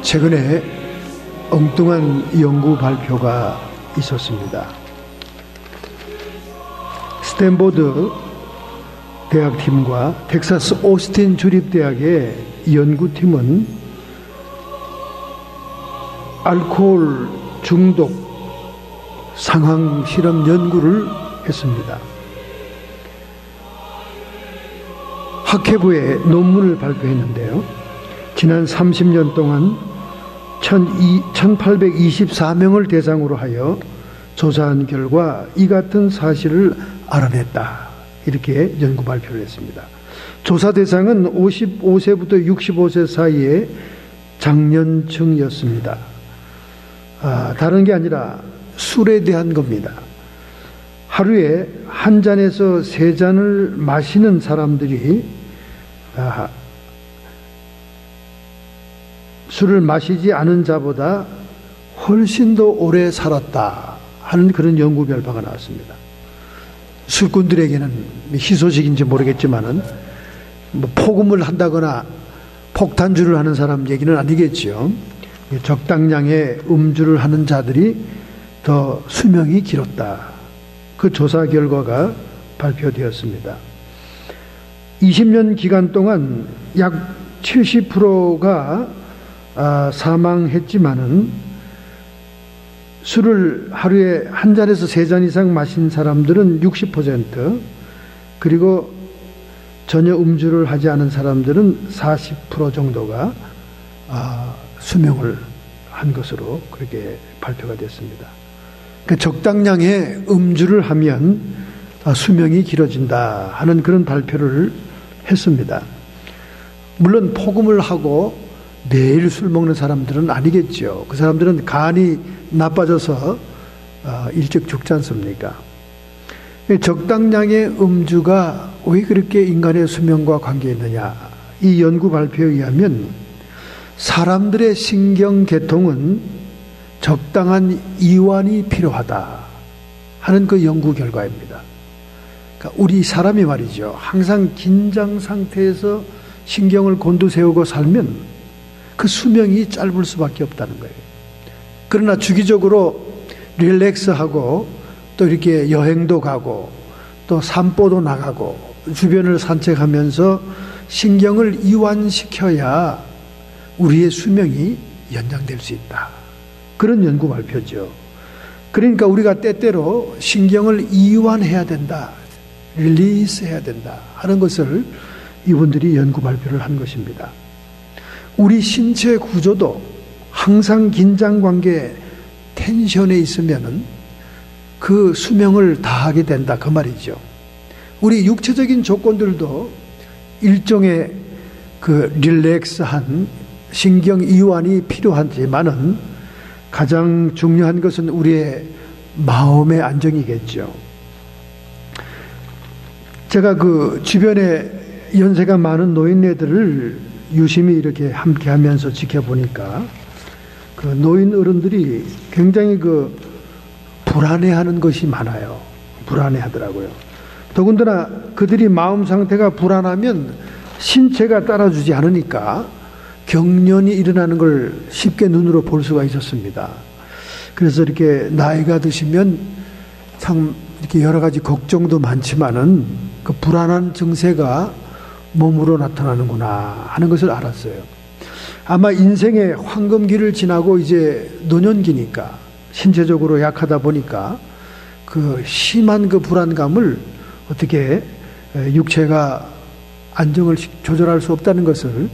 최근에 엉뚱한 연구 발표가 있었습니다. 스탠포드 대학팀과 텍사스 오스틴 주립대학의 연구팀은 알코올 중독 상황 실험 연구를 했습니다. 학회부에 논문을 발표했는데요. 지난 30년 동안 1824명을 대상으로 하여 조사한 결과 이 같은 사실을 알아냈다. 이렇게 연구 발표를 했습니다. 조사 대상은 55세부터 65세 사이의 장년층이었습니다. 다른 게 아니라 술에 대한 겁니다. 하루에 한 잔에서 세 잔을 마시는 사람들이 술을 마시지 않은 자보다 훨씬 더 오래 살았다 하는 그런 연구 결과가 나왔습니다. 술꾼들에게는 희소식인지 모르겠지만은 폭음을 한다거나 폭탄주를 하는 사람 얘기는 아니겠지요. 적당량의 음주를 하는 자들이 더 수명이 길었다. 그 조사 결과가 발표되었습니다. 20년 기간 동안 약 70%가 사망했지만은 술을 하루에 한 잔에서 세 잔 이상 마신 사람들은 60%, 그리고 전혀 음주를 하지 않은 사람들은 40% 정도가 수명을 한 것으로 그렇게 발표가 됐습니다. 그러니까 적당량의 음주를 하면 수명이 길어진다 하는 그런 발표를 했습니다. 물론 폭음을 하고 매일 술 먹는 사람들은 아니겠죠. 그 사람들은 간이 나빠져서 일찍 죽지 않습니까? 적당량의 음주가 왜 그렇게 인간의 수명과 관계 있느냐? 이 연구 발표에 의하면 사람들의 신경계통은 적당한 이완이 필요하다 하는 그 연구 결과입니다. 그러니까 우리 사람이 말이죠, 항상 긴장 상태에서 신경을 곤두세우고 살면 그 수명이 짧을 수밖에 없다는 거예요. 그러나 주기적으로 릴렉스하고 또 이렇게 여행도 가고 또 산보도 나가고 주변을 산책하면서 신경을 이완시켜야 우리의 수명이 연장될 수 있다. 그런 연구 발표죠. 그러니까 우리가 때때로 신경을 이완해야 된다, 릴리스해야 된다 하는 것을 이분들이 연구 발표를 한 것입니다. 우리 신체 구조도 항상 긴장 관계, 텐션에 있으면은 그 수명을 다하게 된다 그 말이죠. 우리 육체적인 조건들도 일종의 그 릴렉스한 신경 이완이 필요하지만은 가장 중요한 것은 우리의 마음의 안정이겠죠. 제가 그 주변에 연세가 많은 노인네들을 유심히 이렇게 함께 하면서 지켜보니까 그 노인 어른들이 굉장히 그 불안해하는 것이 많아요. 불안해하더라고요. 더군다나 그들이 마음 상태가 불안하면 신체가 따라주지 않으니까 경련이 일어나는 걸 쉽게 눈으로 볼 수가 있었습니다. 그래서 이렇게 나이가 드시면 참 이렇게 여러 가지 걱정도 많지만은 그 불안한 증세가 몸으로 나타나는구나 하는 것을 알았어요. 아마 인생의 황금기를 지나고 이제 노년기니까 신체적으로 약하다 보니까 그 심한 그 불안감을 어떻게 육체가 안정을 조절할 수 없다는 것을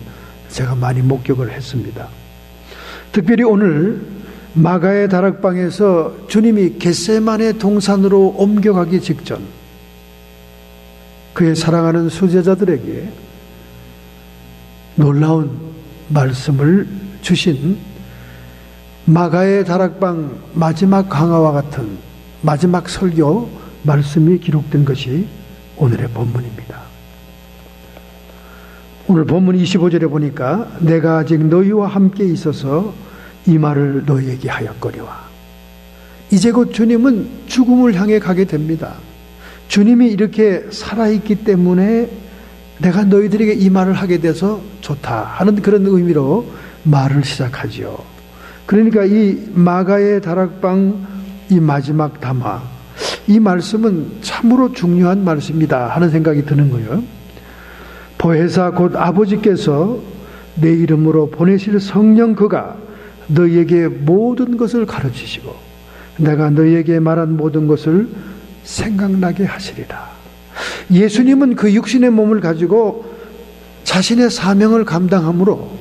제가 많이 목격을 했습니다. 특별히 오늘 마가의 다락방에서 주님이 겟세마네 동산으로 옮겨가기 직전 그의 사랑하는 수제자들에게 놀라운 말씀을 주신 마가의 다락방 마지막 강화와 같은 마지막 설교 말씀이 기록된 것이 오늘의 본문입니다. 오늘 본문 25절에 보니까 내가 아직 너희와 함께 있어서 이 말을 너희에게 하였거니와. 이제 곧 주님은 죽음을 향해 가게 됩니다. 주님이 이렇게 살아있기 때문에 내가 너희들에게 이 말을 하게 돼서 좋다 하는 그런 의미로 말을 시작하지요. 그러니까 이 마가의 다락방 이 마지막 담화, 이 말씀은 참으로 중요한 말씀이다 하는 생각이 드는 거예요. 보혜사 곧 아버지께서 내 이름으로 보내실 성령 그가 너희에게 모든 것을 가르치시고 내가 너희에게 말한 모든 것을 생각나게 하시리라. 예수님은 그 육신의 몸을 가지고 자신의 사명을 감당함으로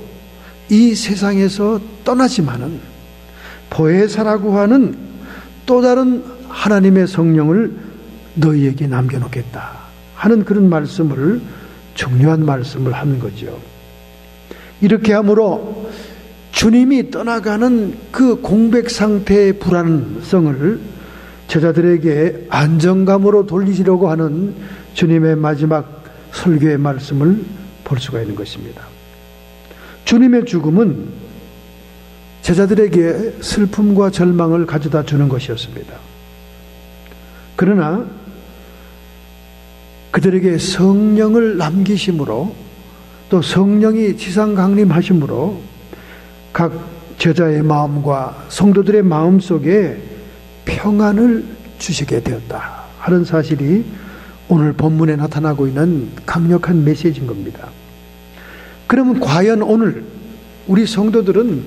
이 세상에서 떠나지만은 보혜사라고 하는 또 다른 하나님의 성령을 너희에게 남겨놓겠다 하는 그런 말씀을, 중요한 말씀을 하는 거죠. 이렇게 함으로 주님이 떠나가는 그 공백 상태의 불안성을 제자들에게 안정감으로 돌리시려고 하는 주님의 마지막 설교의 말씀을 볼 수가 있는 것입니다. 주님의 죽음은 제자들에게 슬픔과 절망을 가져다 주는 것이었습니다. 그러나 그들에게 성령을 남기심으로, 또 성령이 지상 강림하심으로 각 제자의 마음과 성도들의 마음 속에 평안을 주시게 되었다 하는 사실이 오늘 본문에 나타나고 있는 강력한 메시지인 겁니다. 그러면 과연 오늘 우리 성도들은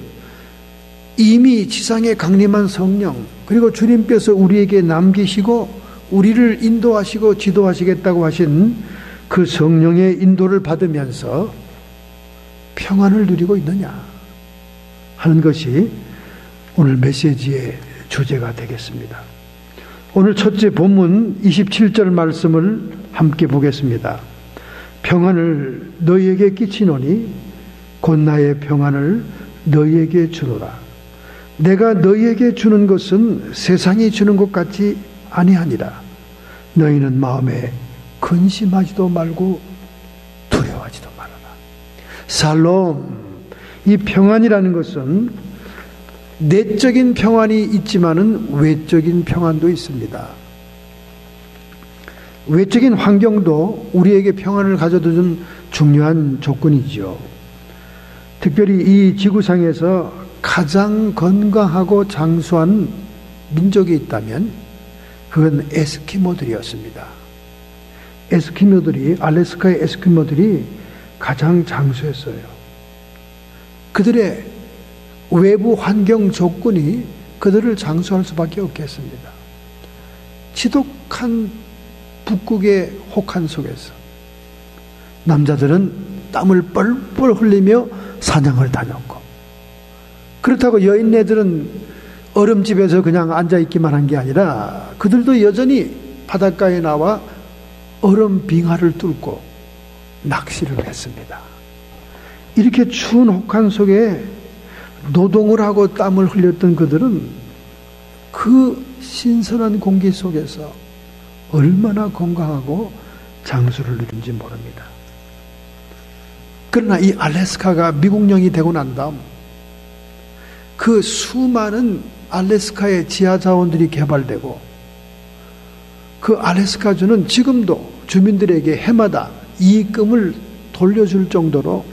이미 지상에 강림한 성령, 그리고 주님께서 우리에게 남기시고 우리를 인도하시고 지도하시겠다고 하신 그 성령의 인도를 받으면서 평안을 누리고 있느냐 하는 것이 오늘 메시지의 주제가 되겠습니다. 오늘 첫째 본문 27절 말씀을 함께 보겠습니다. 평안을 너희에게 끼치노니 곧 나의 평안을 너희에게 주노라. 내가 너희에게 주는 것은 세상이 주는 것 같이 아니하니라. 너희는 마음에 근심하지도 말고 두려워하지도 말아라. 살롬, 이 평안이라는 것은 내적인 평안이 있지만은 외적인 평안도 있습니다. 외적인 환경도 우리에게 평안을 가져다 준 중요한 조건이지요. 특별히 이 지구상에서 가장 건강하고 장수한 민족이 있다면 그건 에스키모들이었습니다. 에스키모들이, 알래스카의 에스키모들이 가장 장수했어요. 그들의 외부 환경 조건이 그들을 장수할 수밖에 없겠습니다. 지독한 북극의 혹한 속에서 남자들은 땀을 뻘뻘 흘리며 사냥을 다녔고, 그렇다고 여인네들은 얼음집에서 그냥 앉아있기만 한 게 아니라 그들도 여전히 바닷가에 나와 얼음 빙하를 뚫고 낚시를 했습니다. 이렇게 추운 혹한 속에 노동을 하고 땀을 흘렸던 그들은 그 신선한 공기 속에서 얼마나 건강하고 장수를 누린지 모릅니다. 그러나 이 알래스카가 미국령이 되고 난 다음 그 수많은 알래스카의 지하 자원들이 개발되고 그 알래스카주는 지금도 주민들에게 해마다 이익금을 돌려줄 정도로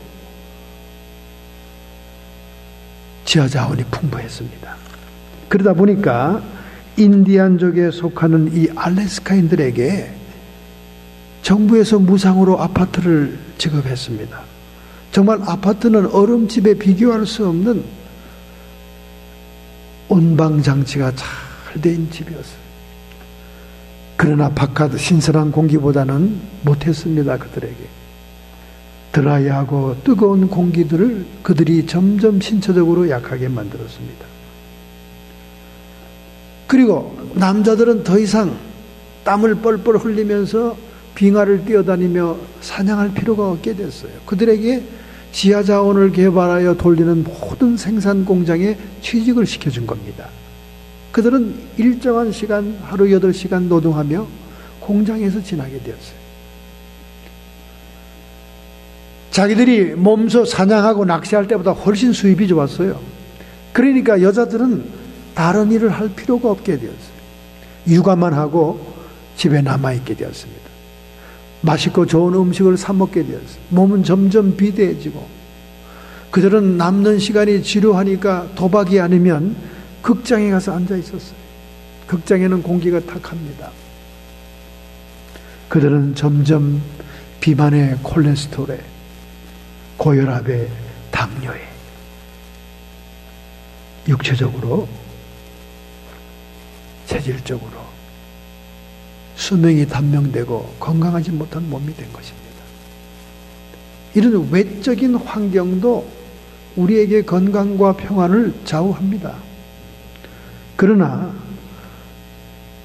지하 자원이 풍부했습니다. 그러다 보니까 인디안족에 속하는 이 알래스카인들에게 정부에서 무상으로 아파트를 지급했습니다. 정말 아파트는 얼음집에 비교할 수 없는 온방장치가 잘 된 집이었어요. 그러나 바깥 신선한 공기보다는 못했습니다. 그들에게 드라이하고 뜨거운 공기들을 그들이 점점 신체적으로 약하게 만들었습니다. 그리고 남자들은 더 이상 땀을 뻘뻘 흘리면서 빙하를 뛰어다니며 사냥할 필요가 없게 됐어요. 그들에게 지하자원을 개발하여 돌리는 모든 생산 공장에 취직을 시켜준 겁니다. 그들은 일정한 시간, 하루 8시간 노동하며 공장에서 지나게 되었어요. 자기들이 몸소 사냥하고 낚시할 때보다 훨씬 수입이 좋았어요. 그러니까 여자들은 다른 일을 할 필요가 없게 되었어요. 육아만 하고 집에 남아있게 되었습니다. 맛있고 좋은 음식을 사 먹게 되었어요. 몸은 점점 비대해지고 그들은 남는 시간이 지루하니까 도박이 아니면 극장에 가서 앉아 있었어요. 극장에는 공기가 탁합니다. 그들은 점점 비만에 콜레스테롤에 고혈압에 당뇨에 육체적으로 체질적으로 수명이 단명되고 건강하지 못한 몸이 된 것입니다. 이런 외적인 환경도 우리에게 건강과 평안을 좌우합니다. 그러나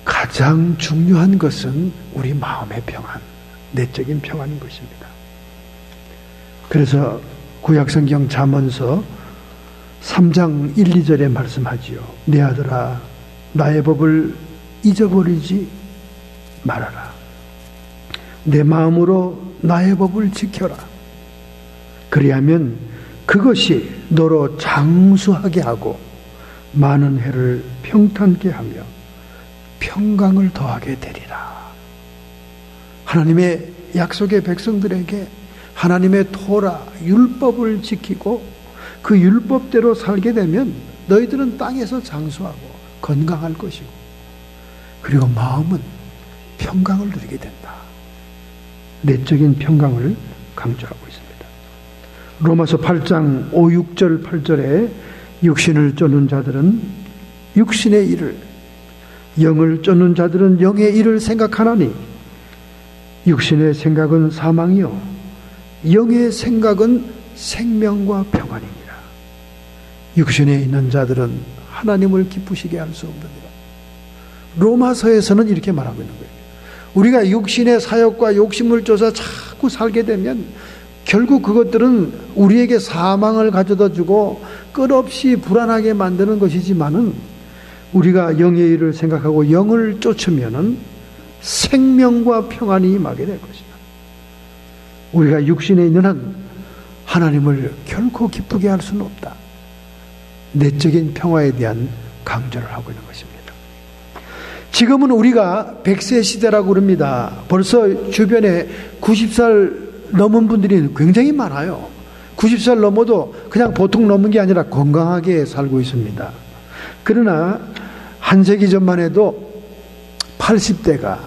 가장 중요한 것은 우리 마음의 평안, 내적인 평안인 것입니다. 그래서 구약성경 잠언서 3장 1, 2절에 말씀하지요. 내 아들아 나의 법을 잊어버리지 말아라. 내 마음으로 나의 법을 지켜라. 그리하면 그것이 너로 장수하게 하고 많은 해를 평탄케 하며 평강을 더하게 되리라. 하나님의 약속의 백성들에게 하나님의 토라 율법을 지키고 그 율법대로 살게 되면 너희들은 땅에서 장수하고 건강할 것이고 그리고 마음은 평강을 누리게 된다. 내적인 평강을 강조하고 있습니다. 로마서 8장 5, 6절 8절에 육신을 쫓는 자들은 육신의 일을 영을 쫓는 자들은 영의 일을 생각하나니 육신의 생각은 사망이요 영의 생각은 생명과 평안이니라. 육신에 있는 자들은 하나님을 기쁘시게 할 수 없느니라. 로마서에서는 이렇게 말하고 있는 거예요. 우리가 육신의 사욕과 욕심을 쫓아 자꾸 살게 되면 결국 그것들은 우리에게 사망을 가져다 주고 끝없이 불안하게 만드는 것이지만은 우리가 영의 일을 생각하고 영을 쫓으면은 생명과 평안이 임하게 될 것이다. 우리가 육신에 있는 한 하나님을 결코 기쁘게 할 수는 없다. 내적인 평화에 대한 강조를 하고 있는 것입니다. 지금은 우리가 100세 시대라고 그럽니다. 벌써 주변에 90살 넘은 분들이 굉장히 많아요. 90살 넘어도 그냥 보통 넘은 게 아니라 건강하게 살고 있습니다. 그러나 한 세기 전만 해도 80대가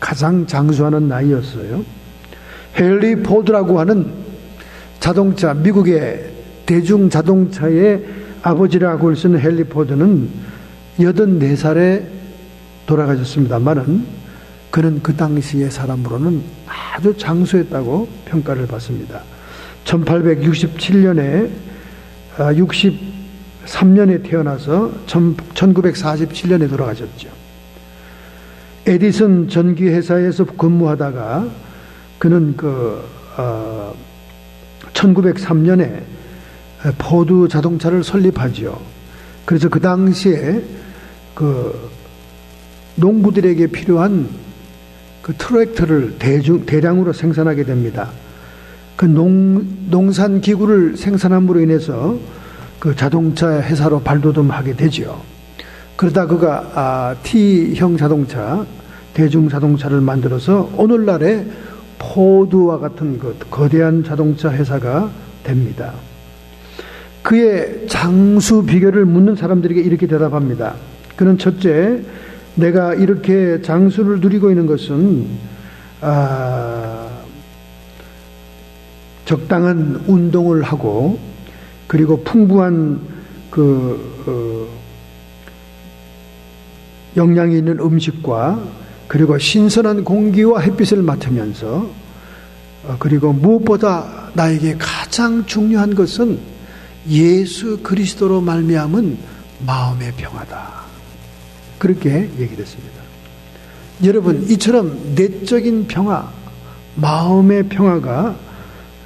가장 장수하는 나이였어요. 헨리 포드라고 하는 자동차, 미국의 대중 자동차의 아버지라고 할 수 있는 헨리 포드는 84살에 돌아가셨습니다만은 그는 그 당시의 사람으로는 아주 장수했다고 평가를 받습니다. 1867년에 63년에 태어나서 1947년에 돌아가셨죠. 에디슨 전기회사에서 근무하다가 그는 1903년에 포드 자동차를 설립하죠. 그래서 그 당시에 농부들에게 필요한 트랙터를 대량으로 생산하게 됩니다. 농산 기구를 생산함으로 인해서 자동차 회사로 발돋움하게 되죠. 그러다 그가 T형 자동차, 대중 자동차를 만들어서 오늘날의 포드와 같은 거대한 자동차 회사가 됩니다. 그의 장수 비결을 묻는 사람들에게 이렇게 대답합니다. 그는 첫째, 내가 이렇게 장수를 누리고 있는 것은 적당한 운동을 하고 그리고 풍부한 영양이 있는 음식과 그리고 신선한 공기와 햇빛을 맡으면서 그리고 무엇보다 나에게 가장 중요한 것은 예수 그리스도로 말미암은 마음의 평화다. 그렇게 얘기했습니다. 여러분, 이처럼 내적인 평화, 마음의 평화가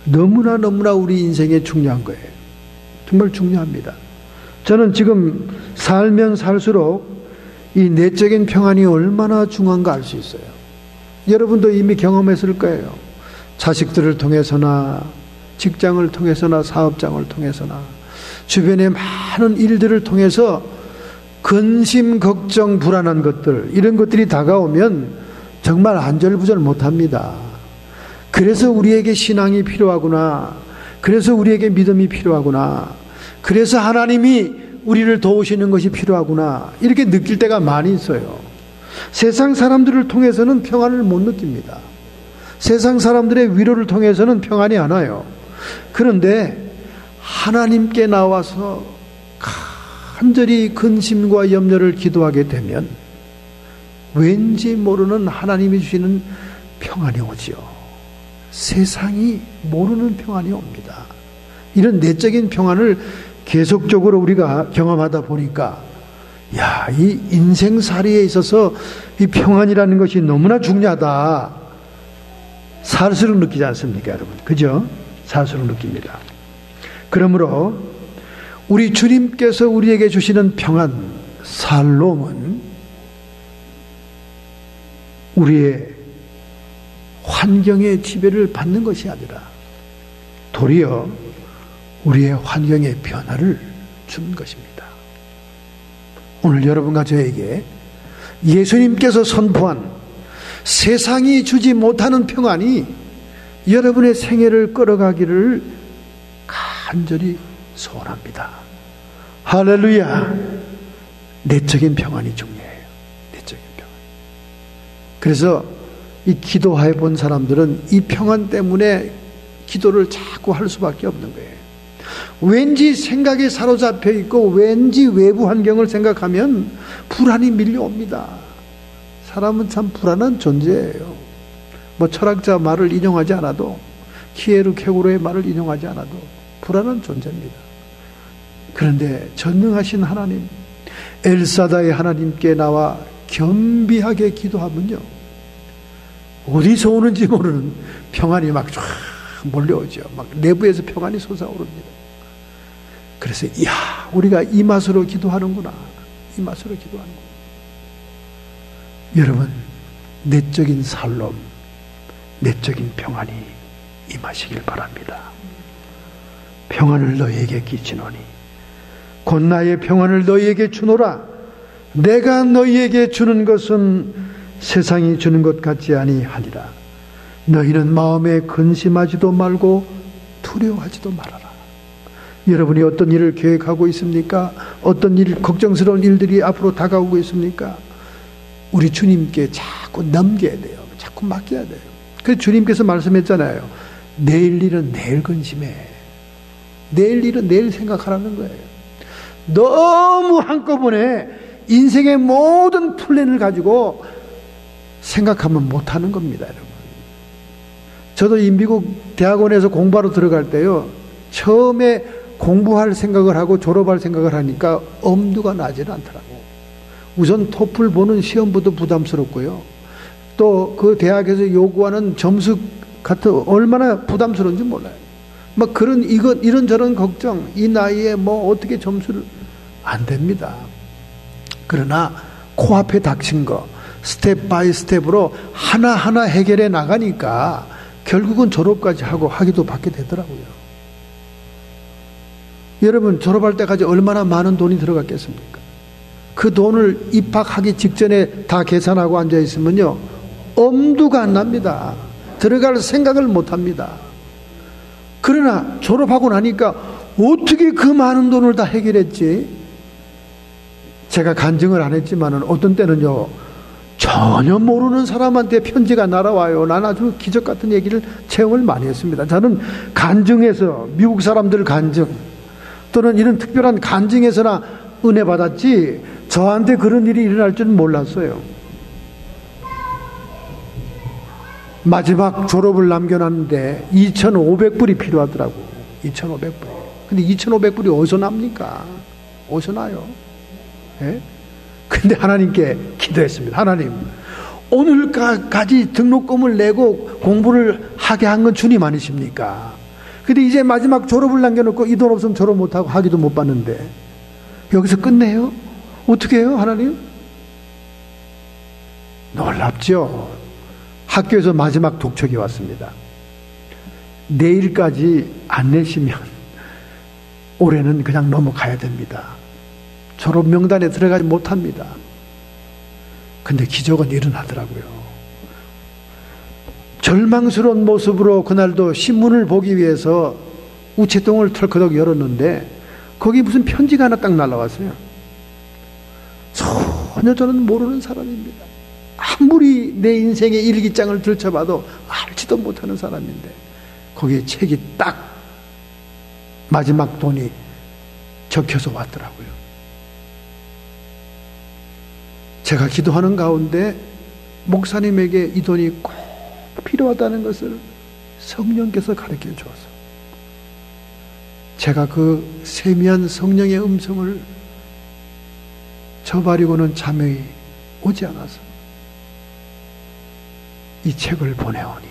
너무나 우리 인생에 중요한 거예요. 정말 중요합니다. 저는 지금 살면 살수록 이 내적인 평안이 얼마나 중요한가 알 수 있어요. 여러분도 이미 경험했을 거예요. 자식들을 통해서나 직장을 통해서나 사업장을 통해서나 주변의 많은 일들을 통해서 근심, 걱정, 불안한 것들, 이런 것들이 다가오면 정말 안절부절 못합니다. 그래서 우리에게 신앙이 필요하구나, 그래서 우리에게 믿음이 필요하구나. 그래서 하나님이 우리를 도우시는 것이 필요하구나. 이렇게 느낄 때가 많이 있어요. 세상 사람들을 통해서는 평안을 못 느낍니다. 세상 사람들의 위로를 통해서는 평안이 안 와요. 그런데 하나님께 나와서 간절히 근심과 염려를 기도하게 되면 왠지 모르는 하나님이 주시는 평안이 오지요. 세상이 모르는 평안이 옵니다. 이런 내적인 평안을 계속적으로 우리가 경험하다 보니까 이 인생살이에 있어서 이 평안이라는 것이 너무나 중요하다. 사실로 느끼지 않습니까, 여러분? 그죠? 사실로 느낍니다. 그러므로 우리 주님께서 우리에게 주시는 평안, 살롬은 우리의 환경의 지배를 받는 것이 아니라 도리어 우리의 환경의 변화를 주는 것입니다. 오늘 여러분과 저에게 예수님께서 선포한 세상이 주지 못하는 평안이 여러분의 생애를 끌어가기를 간절히 소원합니다. 할렐루야. 내적인 평안이 중요해요. 내적인 평안. 그래서 이 기도해 본 사람들은 이 평안 때문에 기도를 자꾸 할 수밖에 없는 거예요. 왠지 생각에 사로잡혀 있고 왠지 외부 환경을 생각하면 불안이 밀려옵니다. 사람은 참 불안한 존재예요. 철학자 말을 인용하지 않아도, 키에르 케고로의 말을 인용하지 않아도 불안한 존재입니다. 그런데 전능하신 하나님, 엘사다의 하나님께 나와 겸비하게 기도하면요, 어디서 오는지 모르는 평안이 막 쫙 몰려오죠. 막 내부에서 평안이 솟아오릅니다. 그래서 우리가 이 맛으로 기도하는구나. 이 맛으로 기도하는구나. 여러분, 내적인 살롬, 내적인 평안이 임하시길 바랍니다. 평안을 너희에게 끼치노니 곧 나의 평안을 너희에게 주노라. 내가 너희에게 주는 것은 세상이 주는 것 같지 아니하니라. 너희는 마음에 근심하지도 말고 두려워하지도 말아라. 여러분이 어떤 일을 계획하고 있습니까? 어떤 걱정스러운 일들이 앞으로 다가오고 있습니까? 우리 주님께 자꾸 넘겨야 돼요. 자꾸 맡겨야 돼요. 그래서 주님께서 말씀했잖아요. 내일 일은 내일 근심해. 내일 일은 내일 생각하라는 거예요. 너무 한꺼번에 인생의 모든 플랜을 가지고 생각하면 못하는 겁니다, 여러분. 저도 이 미국 대학원에서 공부하러 들어갈 때요, 처음에 공부할 생각을 하고 졸업할 생각을 하니까 엄두가 나지는 않더라고. 우선 토플 보는 시험부터 부담스럽고요. 또 그 대학에서 요구하는 점수 같은 얼마나 부담스러운지 몰라요. 막 이런저런 걱정, 이 나이에 어떻게 점수를 안 됩니다. 그러나 코앞에 닥친 거 스텝 바이 스텝으로 하나하나 해결해 나가니까 결국은 졸업까지 하기도 받게 되더라고요. 여러분, 졸업할 때까지 얼마나 많은 돈이 들어갔겠습니까? 그 돈을 입학하기 직전에 다 계산하고 앉아 있으면요, 엄두가 안 납니다. 들어갈 생각을 못 합니다. 그러나 졸업하고 나니까 어떻게 그 많은 돈을 다 해결했지? 제가 간증을 안 했지만은 어떤 때는요, 전혀 모르는 사람한테 편지가 날아와요. 난 아주 기적 같은 얘기를 체험을 많이 했습니다. 저는 간증에서, 미국 사람들 간증 또는 이런 특별한 간증에서나 은혜 받았지 저한테 그런 일이 일어날 줄은 몰랐어요. 마지막 졸업을 남겨놨는데 2,500불이 필요하더라고. 2,500불. 근데 2,500불이 어디서 납니까? 어디서 나요? 예? 근데 하나님께 기도했습니다. 하나님, 오늘까지 등록금을 내고 공부를 하게 한 건 주님 아니십니까? 근데 이제 마지막 졸업을 남겨놓고 이 돈 없으면 졸업 못하고 학위도 못 받는데 여기서 끝내요? 어떻게 해요, 하나님? 놀랍죠? 학교에서 마지막 독촉이 왔습니다. 내일까지 안 내시면 올해는 그냥 넘어가야 됩니다. 졸업 명단에 들어가지 못합니다. 근데 기적은 일어나더라고요. 절망스러운 모습으로 그날도 신문을 보기 위해서 우체통을 털커덕 열었는데 거기 무슨 편지가 하나 딱 날라왔어요. 전혀 저는 모르는 사람입니다. 아무리 내 인생의 일기장을 들춰봐도 알지도 못하는 사람인데 거기에 책이 딱 마지막 돈이 적혀서 왔더라고요. 제가 기도하는 가운데 목사님에게 이 돈이 꼭 필요하다는 것을 성령께서 가르쳐 주어서 제가 그 세미한 성령의 음성을 저버리고는 잠이 오지 않아서 이 책을 보내오니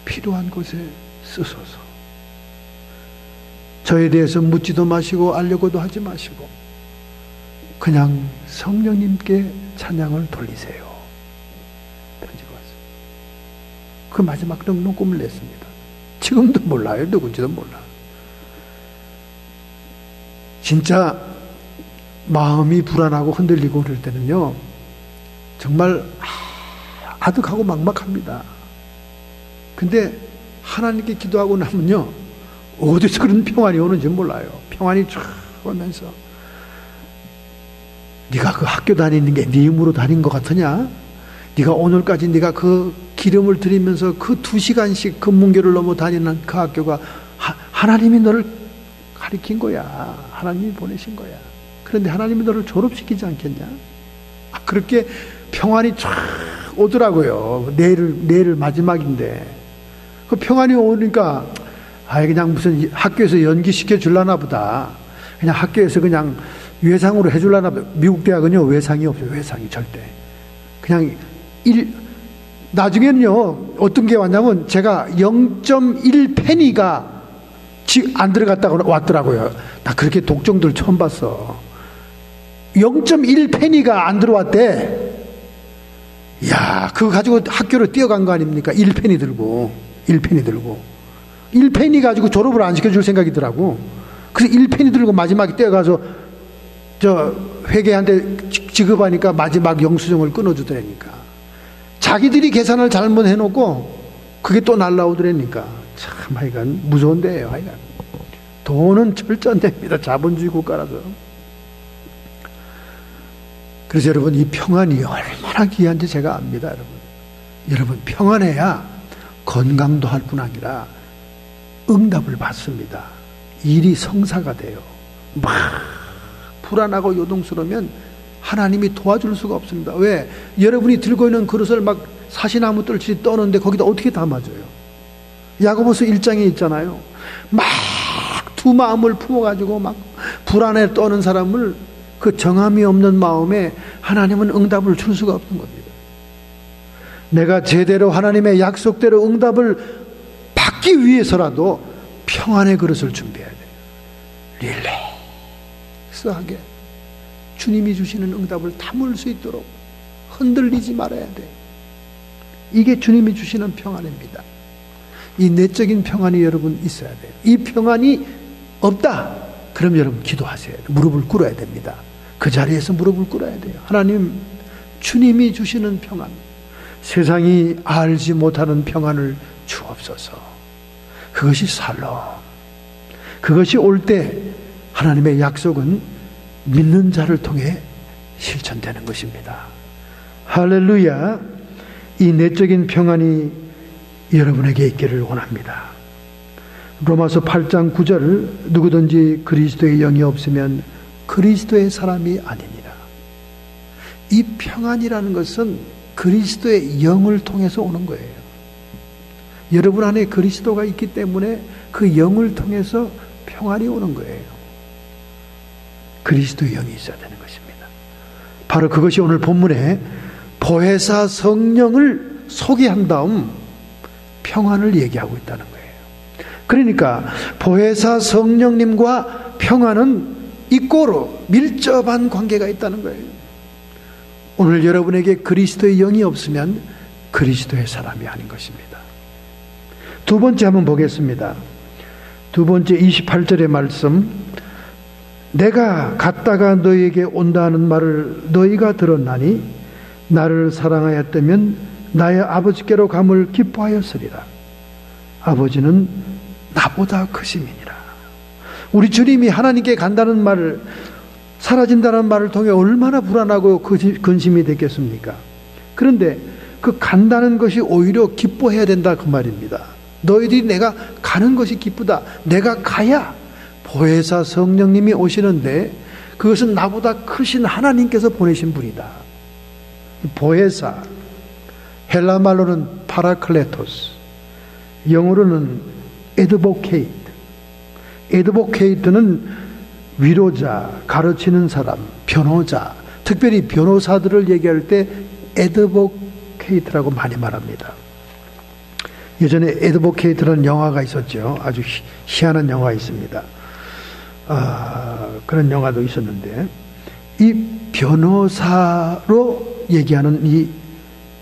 필요한 곳에 쓰소서. 저에 대해서 묻지도 마시고 알려고도 하지 마시고 그냥 성령님께 찬양을 돌리세요. 편지가 왔어요. 그 마지막 녹음을 냈습니다. 지금도 몰라요. 누군지도 몰라. 진짜 마음이 불안하고 흔들리고 그럴 때는요, 정말 아득하고 막막합니다. 근데 하나님께 기도하고 나면요, 어디서 그런 평안이 오는지 몰라요. 평안이 쫙 오면서 네가 그 학교 다니는 게 네 힘으로 다닌 것 같으냐? 네가 오늘까지 네가 그 기름을 들이면서 그 2시간씩 금문교를 넘어 다니는 그 학교가 하나님이 너를 가리킨 거야. 하나님이 보내신 거야. 그런데 하나님이 너를 졸업시키지 않겠냐? 그렇게 평안이 쫙 오더라고요. 내일 마지막인데 그 평안이 오니까 그냥 무슨 학교에서 연기시켜 줄라나 보다. 그냥 학교에서 그냥 외상으로 해줄라나 보다. 미국 대학은요 외상이 없어요. 외상이 절대. 그냥 나중에는요 어떤 게 왔냐면 제가 0.1페니가 안 들어갔다고 왔더라고요. 나 그렇게 독종들 처음 봤어. 0.1페니가 안 들어왔대. 야, 그거 가지고 학교로 뛰어간 거 아닙니까? 1페니 들고 1페니 가지고 졸업을 안 시켜줄 생각이더라고. 그래서 1페니 들고 마지막에 뛰어가서 저 회계한테 지급하니까 마지막 영수증을 끊어주더라니까. 자기들이 계산을 잘못 해놓고 그게 또 날라오더라니까. 참 하여간 무서운 데예요. 하여간 돈은 철저합니다. 자본주의 국가라서. 그래서 여러분 이 평안이 얼마나 귀한지 제가 압니다. 여러분 평안해야 건강도 할 뿐 아니라 응답을 받습니다. 일이 성사가 돼요. 막 불안하고 요동스러우면 하나님이 도와줄 수가 없습니다. 왜? 여러분이 들고 있는 그릇을 막 사시나무 뜰지 떠는데 거기다 어떻게 담아줘요? 야고보서 1장에 있잖아요. 막 두 마음을 품어가지고 막 불안에 떠는 사람을 그 정함이 없는 마음에 하나님은 응답을 줄 수가 없는 겁니다. 내가 제대로 하나님의 약속대로 응답을 받기 위해서라도 평안의 그릇을 준비해야 돼요. 릴렉스하게 주님이 주시는 응답을 담을 수 있도록 흔들리지 말아야 돼요. 이게 주님이 주시는 평안입니다. 이 내적인 평안이 여러분 있어야 돼요. 이 평안이 없다. 그럼 여러분 기도하세요. 무릎을 꿇어야 됩니다. 그 자리에서 무릎을 꿇어야 돼요. 하나님, 주님이 주시는 평안, 세상이 알지 못하는 평안을 주옵소서. 그것이 살롬. 그것이 올 때 하나님의 약속은 믿는 자를 통해 실천되는 것입니다. 할렐루야. 이 내적인 평안이 여러분에게 있기를 원합니다. 로마서 8장 9절, 누구든지 그리스도의 영이 없으면 그리스도의 사람이 아니니라. 이 평안이라는 것은 그리스도의 영을 통해서 오는 거예요. 여러분 안에 그리스도가 있기 때문에 그 영을 통해서 평안이 오는 거예요. 그리스도의 영이 있어야 되는 것입니다. 바로 그것이 오늘 본문에 보혜사 성령을 소개한 다음 평안을 얘기하고 있다는 거예요. 그러니까 보혜사 성령님과 평안은 이꼬로 밀접한 관계가 있다는 거예요. 오늘 여러분에게 그리스도의 영이 없으면 그리스도의 사람이 아닌 것입니다. 두 번째 한번 보겠습니다. 두 번째 28절의 말씀, 내가 갔다가 너희에게 온다는 말을 너희가 들었나니 나를 사랑하였다면 나의 아버지께로 감을 기뻐하였으리라. 아버지는 나보다 크심이니라. 우리 주님이 하나님께 간다는 말을, 사라진다는 말을 통해 얼마나 불안하고 근심이 됐겠습니까? 그런데 그 간다는 것이 오히려 기뻐해야 된다 그 말입니다. 너희들이 내가 가는 것이 기쁘다. 내가 가야 보혜사 성령님이 오시는데 그것은 나보다 크신 하나님께서 보내신 분이다. 보혜사, 헬라 말로는 파라클레토스, 영어로는 에드보케이트. 에드보케이트는 위로자, 가르치는 사람, 변호자, 특별히 변호사들을 얘기할 때 에드보케이트라고 많이 말합니다. 예전에 에드보케이트라는 영화가 있었죠. 아주 희한한 영화가 있습니다. 그런 영화도 있었는데, 이 변호사로 얘기하는 이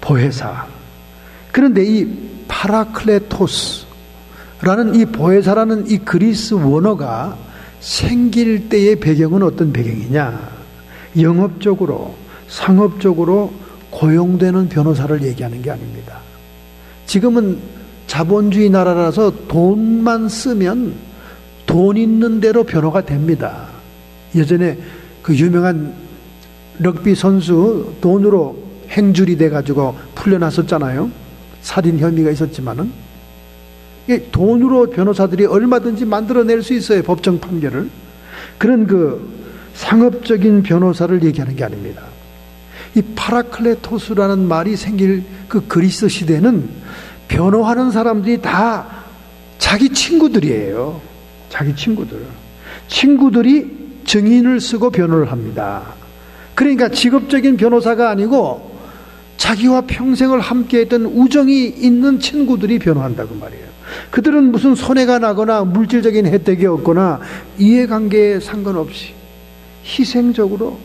보혜사, 그런데 이 파라클레토스라는 이 보혜사라는 이 그리스 원어가 생길 때의 배경은 어떤 배경이냐? 영업적으로, 상업적으로 고용되는 변호사를 얘기하는 게 아닙니다. 지금은 자본주의 나라라서 돈만 쓰면 돈 있는 대로 변호가 됩니다. 예전에 그 유명한 럭비 선수 돈으로 행줄이 돼가지고 풀려났었잖아요. 살인 혐의가 있었지만은 돈으로 변호사들이 얼마든지 만들어낼 수 있어요. 법정 판결을. 그런 그 상업적인 변호사를 얘기하는 게 아닙니다. 이 파라클레토스라는 말이 생길 그 그리스 시대는 변호하는 사람들이 다 자기 친구들이에요. 자기 친구들이 증인을 쓰고 변호를 합니다. 그러니까 직업적인 변호사가 아니고 자기와 평생을 함께했던 우정이 있는 친구들이 변호한다고 말이에요. 그들은 무슨 손해가 나거나 물질적인 혜택이 없거나 이해관계에 상관없이 희생적으로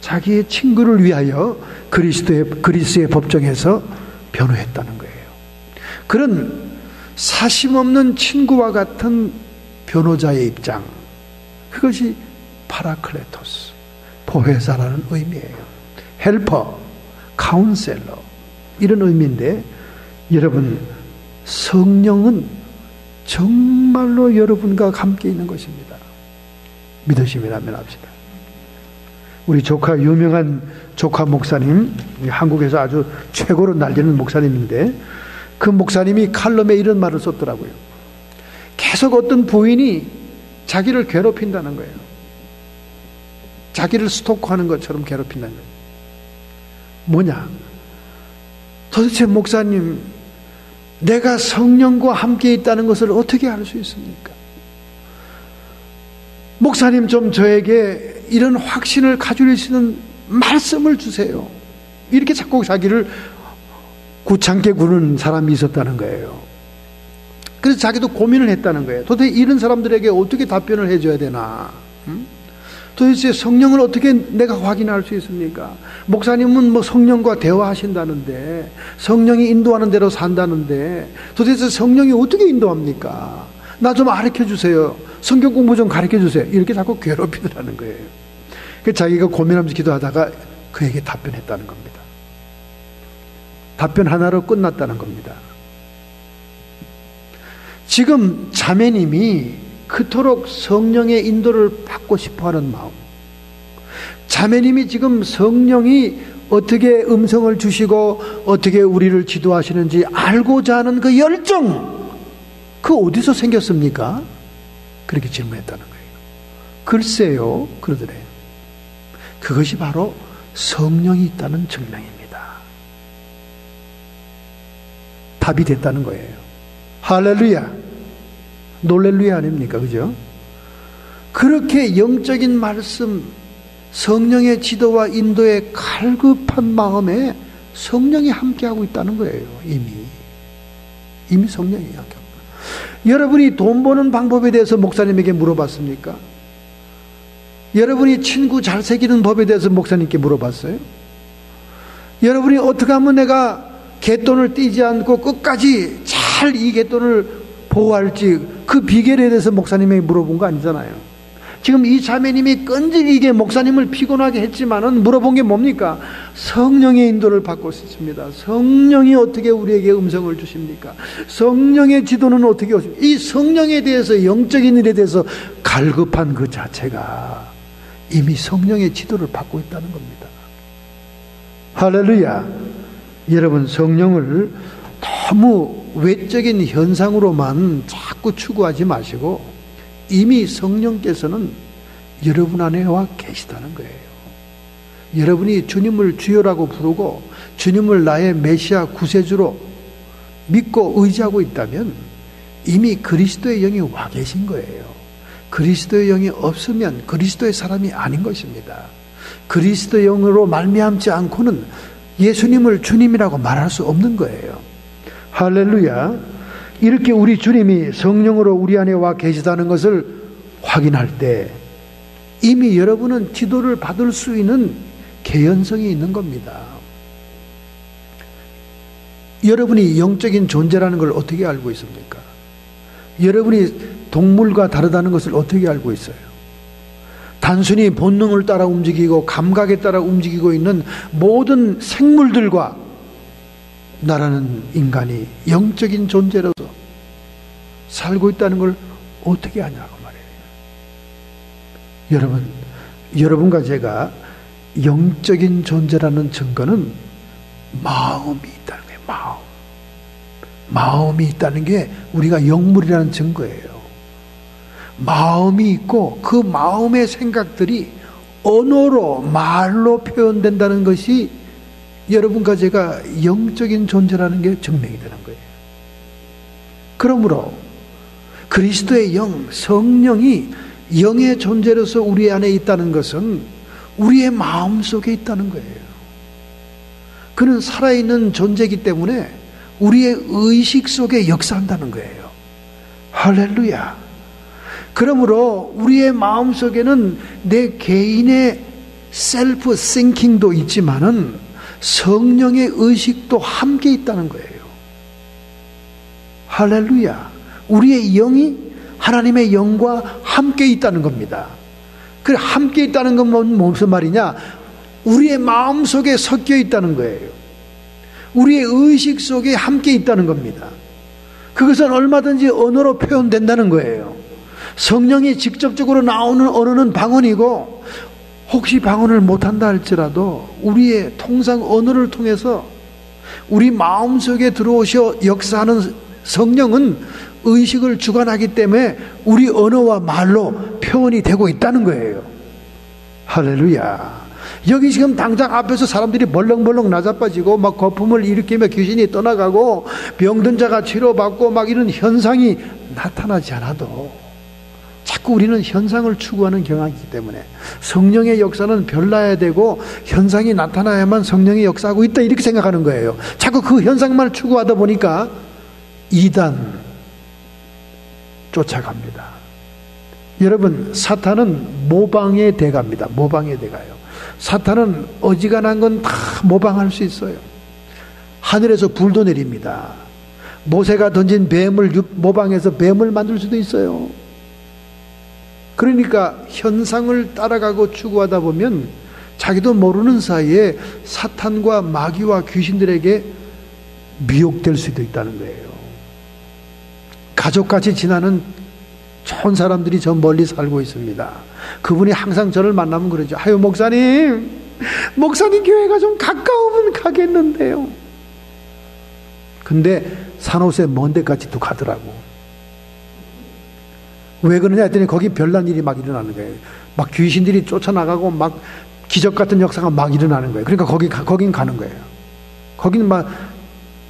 자기의 친구를 위하여 그리스의 법정에서 변호했다는 거예요. 그런 사심없는 친구와 같은 변호자의 입장, 그것이 파라클레토스, 보혜사라는 의미예요. 헬퍼, 카운셀러, 이런 의미인데, 여러분, 성령은 정말로 여러분과 함께 있는 것입니다. 믿으심이라면 합시다. 우리 조카, 유명한 조카 목사님, 한국에서 아주 최고로 날리는 목사님인데, 그 목사님이 칼럼에 이런 말을 썼더라고요. 계속 어떤 부인이 자기를 괴롭힌다는 거예요. 자기를 스토커하는 것처럼 괴롭힌다는 거예요. 뭐냐? 도대체 목사님, 내가 성령과 함께 있다는 것을 어떻게 알 수 있습니까? 목사님, 좀 저에게 이런 확신을 가질 수 있는 말씀을 주세요. 이렇게 자꾸 자기를 구창게 구는 사람이 있었다는 거예요. 그래서 자기도 고민을 했다는 거예요. 도대체 이런 사람들에게 어떻게 답변을 해줘야 되나? 도대체 성령을 어떻게 내가 확인할 수 있습니까? 목사님은 뭐 성령과 대화하신다는데, 성령이 인도하는 대로 산다는데, 도대체 성령이 어떻게 인도합니까? 나 좀 가르쳐 주세요. 성경 공부 좀 가르쳐 주세요. 이렇게 자꾸 괴롭히더라는 거예요. 그래서 자기가 고민하면서 기도하다가 그에게 답변했다는 겁니다. 답변 하나로 끝났다는 겁니다. 지금 자매님이 그토록 성령의 인도를 받고 싶어하는 마음, 자매님이 지금 성령이 어떻게 음성을 주시고 어떻게 우리를 지도하시는지 알고자 하는 그 열정, 그 어디서 생겼습니까? 그렇게 질문했다는 거예요. 글쎄요, 그러더래요. 그것이 바로 성령이 있다는 증명입니다. 답이 됐다는 거예요. 할렐루야. 놀렐루야 아닙니까? 그죠? 그렇게 영적인 말씀, 성령의 지도와 인도에 갈급한 마음에 성령이 함께하고 있다는 거예요. 이미 성령이 함께하고. 여러분이 돈 버는 방법에 대해서 목사님에게 물어봤습니까? 여러분이 친구 잘 새기는 법에 대해서 목사님께 물어봤어요? 여러분이 어떻게 하면 내가 갯돈을 떼지 않고 끝까지 잘 이 갯돈을 보호할지 그 비결에 대해서 목사님에게 물어본 거 아니잖아요. 지금 이 자매님이 끈질기게 목사님을 피곤하게 했지만은 물어본 게 뭡니까? 성령의 인도를 받고 있습니다. 성령이 어떻게 우리에게 음성을 주십니까? 성령의 지도는 어떻게 오십니까? 이 성령에 대해서, 영적인 일에 대해서 갈급한 그 자체가 이미 성령의 지도를 받고 있다는 겁니다. 할렐루야. 여러분, 성령을 너무 외적인 현상으로만 자꾸 추구하지 마시고 이미 성령께서는 여러분 안에 와 계시다는 거예요. 여러분이 주님을 주여라고 부르고 주님을 나의 메시아 구세주로 믿고 의지하고 있다면 이미 그리스도의 영이 와 계신 거예요. 그리스도의 영이 없으면 그리스도의 사람이 아닌 것입니다. 그리스도의 영으로 말미암지 않고는 예수님을 주님이라고 말할 수 없는 거예요. 할렐루야. 이렇게 우리 주님이 성령으로 우리 안에 와 계시다는 것을 확인할 때 이미 여러분은 지도를 받을 수 있는 개연성이 있는 겁니다. 여러분이 영적인 존재라는 걸 어떻게 알고 있습니까? 여러분이 동물과 다르다는 것을 어떻게 알고 있어요? 단순히 본능을 따라 움직이고 감각에 따라 움직이고 있는 모든 생물들과 나라는 인간이 영적인 존재로서 살고 있다는 걸 어떻게 아냐고 말이에요. 여러분과 제가 영적인 존재라는 증거는 마음이 있다는 거예요. 마음이 있다는 게 우리가 영물이라는 증거예요. 마음이 있고 그 마음의 생각들이 언어로, 말로 표현된다는 것이 여러분과 제가 영적인 존재라는 게 증명이 되는 거예요. 그러므로 그리스도의 영, 성령이 영의 존재로서 우리 안에 있다는 것은 우리의 마음 속에 있다는 거예요. 그는 살아있는 존재이기 때문에 우리의 의식 속에 역사한다는 거예요. 할렐루야. 그러므로 우리의 마음 속에는 내 개인의 셀프 싱킹도 있지만은 성령의 의식도 함께 있다는 거예요. 할렐루야. 우리의 영이 하나님의 영과 함께 있다는 겁니다. 그 함께 있다는 건 무슨 말이냐? 우리의 마음 속에 섞여 있다는 거예요. 우리의 의식 속에 함께 있다는 겁니다. 그것은 얼마든지 언어로 표현된다는 거예요. 성령이 직접적으로 나오는 언어는 방언이고, 혹시 방언을 못한다 할지라도 우리의 통상 언어를 통해서 우리 마음속에 들어오셔 역사하는 성령은 의식을 주관하기 때문에 우리 언어와 말로 표현이 되고 있다는 거예요. 할렐루야. 여기 지금 당장 앞에서 사람들이 벌렁벌렁 나자빠지고 막 거품을 일으키며 귀신이 떠나가고 병든 자가 치료받고 막 이런 현상이 나타나지 않아도 자꾸 우리는 현상을 추구하는 경향이기 때문에 성령의 역사는 별나야 되고 현상이 나타나야만 성령이 역사하고 있다 이렇게 생각하는 거예요. 자꾸 그 현상만 추구하다 보니까 이단 쫓아갑니다. 여러분, 사탄은 모방의 대가입니다. 모방의 대가요. 사탄은 어지간한 건 다 모방할 수 있어요. 하늘에서 불도 내립니다. 모세가 던진 뱀을 모방해서 뱀을 만들 수도 있어요. 그러니까 현상을 따라가고 추구하다 보면 자기도 모르는 사이에 사탄과 마귀와 귀신들에게 미혹될 수도 있다는 거예요. 가족같이 지나는 좋은 사람들이 저 멀리 살고 있습니다. 그분이 항상 저를 만나면 그러죠. 아유, 목사님 교회가 좀 가까우면 가겠는데요. 근데 산호세 먼 데까지도 가더라고. 왜 그러냐 했더니 거기 별난 일이 막 일어나는 거예요. 막 귀신들이 쫓아나가고 막 기적 같은 역사가 막 일어나는 거예요. 그러니까 거긴 가는 거예요. 거기는 막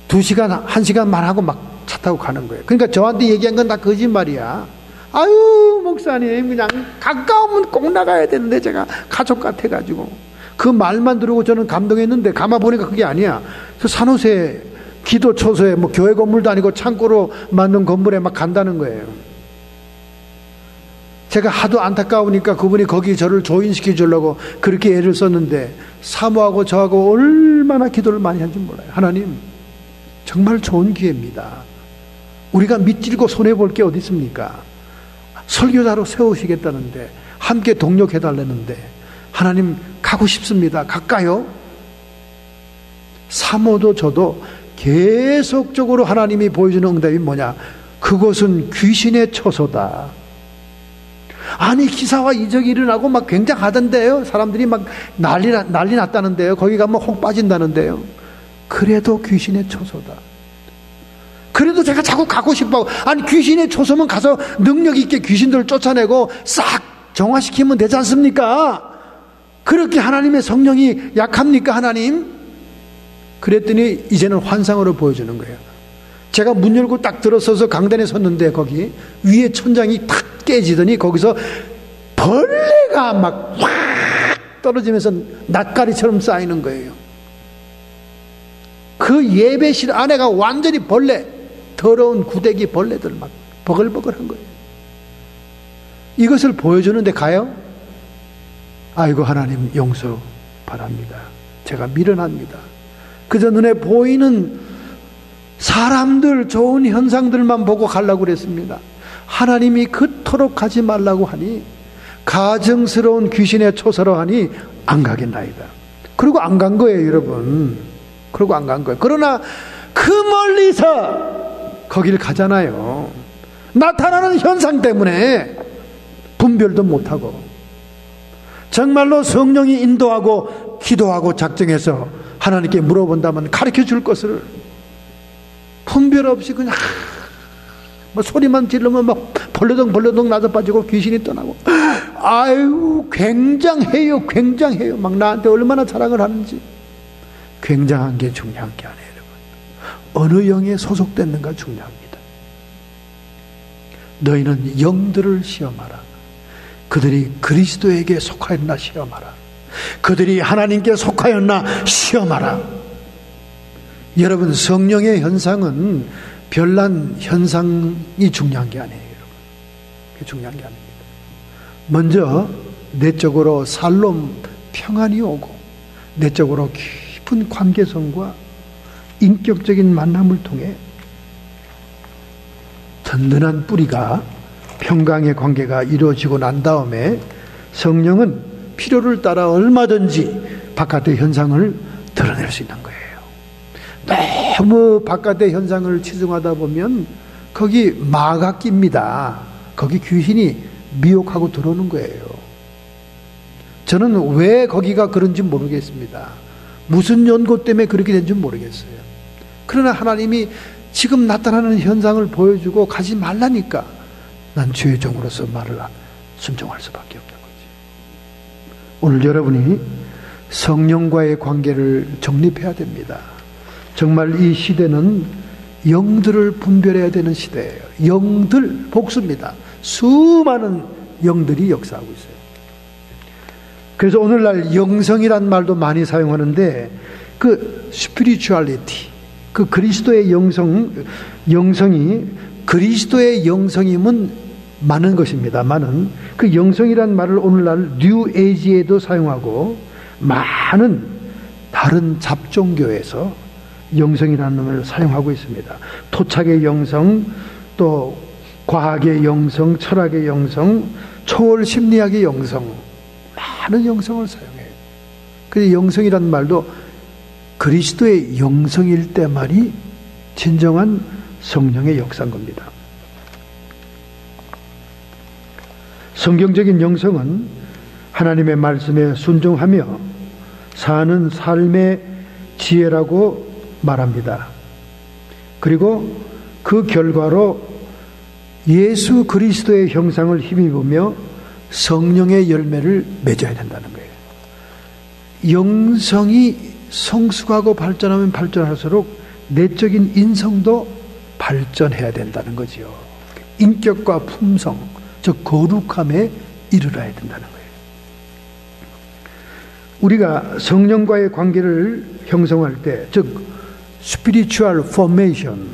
2시간, 1시간만 하고 막 차 타고 가는 거예요. 그러니까 저한테 얘기한 건 다 거짓말이야. 아유, 목사님, 그냥 가까우면 꼭 나가야 되는데 제가 가족 같아가지고. 그 말만 들고 저는 감동했는데 가만 보니까 그게 아니야. 그 산호세 기도 처소에 뭐 교회 건물도 아니고 창고로 만든 건물에 막 간다는 거예요. 제가 하도 안타까우니까 그분이 거기 저를 조인시켜 주려고 그렇게 애를 썼는데 사모하고 저하고 얼마나 기도를 많이 한지 몰라요. 하나님, 정말 좋은 기회입니다. 우리가 밑질고 손해볼 게 어디 있습니까? 설교자로 세우시겠다는데 함께 동력해달라는데 하나님 가고 싶습니다. 갈까요? 사모도 저도 계속적으로 하나님이 보여주는 응답이 뭐냐? 그것은 귀신의 처소다. 아니 기사와 이적이 일어나고 막 굉장하던데요. 사람들이 막 난리 났다는데요. 거기 가면 혹 빠진다는데요. 그래도 귀신의 처소다. 그래도 제가 자꾸 가고 싶어. 아니 귀신의 처소면 가서 능력 있게 귀신들을 쫓아내고 싹 정화시키면 되지 않습니까? 그렇게 하나님의 성령이 약합니까 하나님? 그랬더니 이제는 환상으로 보여주는 거예요. 제가 문 열고 딱 들어서서 강단에 섰는데 거기 위에 천장이 탁 깨지더니 거기서 벌레가 막 확 떨어지면서 낯가리처럼 쌓이는 거예요. 그 예배실 안에가 완전히 벌레, 더러운 구데기 벌레들 막 버글버글한 거예요. 이것을 보여주는데 가요? 아이고 하나님 용서 바랍니다. 제가 미련합니다. 그저 눈에 보이는 사람들 좋은 현상들만 보고 가려고 그랬습니다. 하나님이 그토록 가지 말라고 하니 가증스러운 귀신의 초서로 하니 안 가겠나이다. 그리고 안 간 거예요 여러분. 그리고 안 간 거예요. 그러나 그 멀리서 거길 가잖아요. 나타나는 현상 때문에 분별도 못하고 정말로 성령이 인도하고 기도하고 작정해서 하나님께 물어본다면 가르쳐 줄 것을 분별 없이 그냥 뭐 소리만 지르면 막 벌레덩 나서 빠지고 귀신이 떠나고 아유 굉장해요. 막 나한테 얼마나 자랑을 하는지. 굉장한 게 중요한 게 아니에요 여러분. 어느 영에 소속됐는가 중요합니다. 너희는 영들을 시험하라. 그들이 그리스도에게 속하였나 시험하라. 그들이 하나님께 속하였나 시험하라. 여러분 성령의 현상은 별난 현상이 중요한 게 아니에요 여러분. 그게 중요한 게 아닙니다. 먼저 내적으로 살롬 평안이 오고 내적으로 깊은 관계성과 인격적인 만남을 통해 든든한 뿌리가 평강의 관계가 이루어지고 난 다음에 성령은 필요를 따라 얼마든지 바깥의 현상을 드러낼 수 있는 거예요. 너무 바깥의 현상을 치중하다 보면 거기 마가 낍니다. 거기 귀신이 미혹하고 들어오는 거예요. 저는 왜 거기가 그런지 모르겠습니다. 무슨 연고 때문에 그렇게 된지 모르겠어요. 그러나 하나님이 지금 나타나는 현상을 보여주고 가지 말라니까 난 주의 종으로서 말을 순종할 수밖에 없는 거지. 오늘 여러분이 성령과의 관계를 정립해야 됩니다. 정말 이 시대는 영들을 분별해야 되는 시대예요. 영들 복수입니다. 수많은 영들이 역사하고 있어요. 그래서 오늘날 영성이란 말도 많이 사용하는데 그 spirituality, 그 그리스도의 영성이 그리스도의 영성임은 많은 것입니다만은 그 영성이란 말을 오늘날 뉴 에이지에도 사용하고 많은 다른 잡종교에서 영성이라는 말을 사용하고 있습니다. 토착의 영성, 또 과학의 영성, 철학의 영성, 초월 심리학의 영성, 많은 영성을 사용해요. 그래서 영성이라는 말도 그리스도의 영성일 때만이 진정한 성령의 역사인 겁니다. 성경적인 영성은 하나님의 말씀에 순종하며 사는 삶의 지혜라고 말합니다. 그리고 그 결과로 예수 그리스도의 형상을 힘입으며 성령의 열매를 맺어야 된다는 거예요. 영성이 성숙하고 발전하면 발전할수록 내적인 인성도 발전해야 된다는 거지요. 인격과 품성, 즉 거룩함에 이르러야 된다는 거예요. 우리가 성령과의 관계를 형성할 때, 즉 spiritual formation,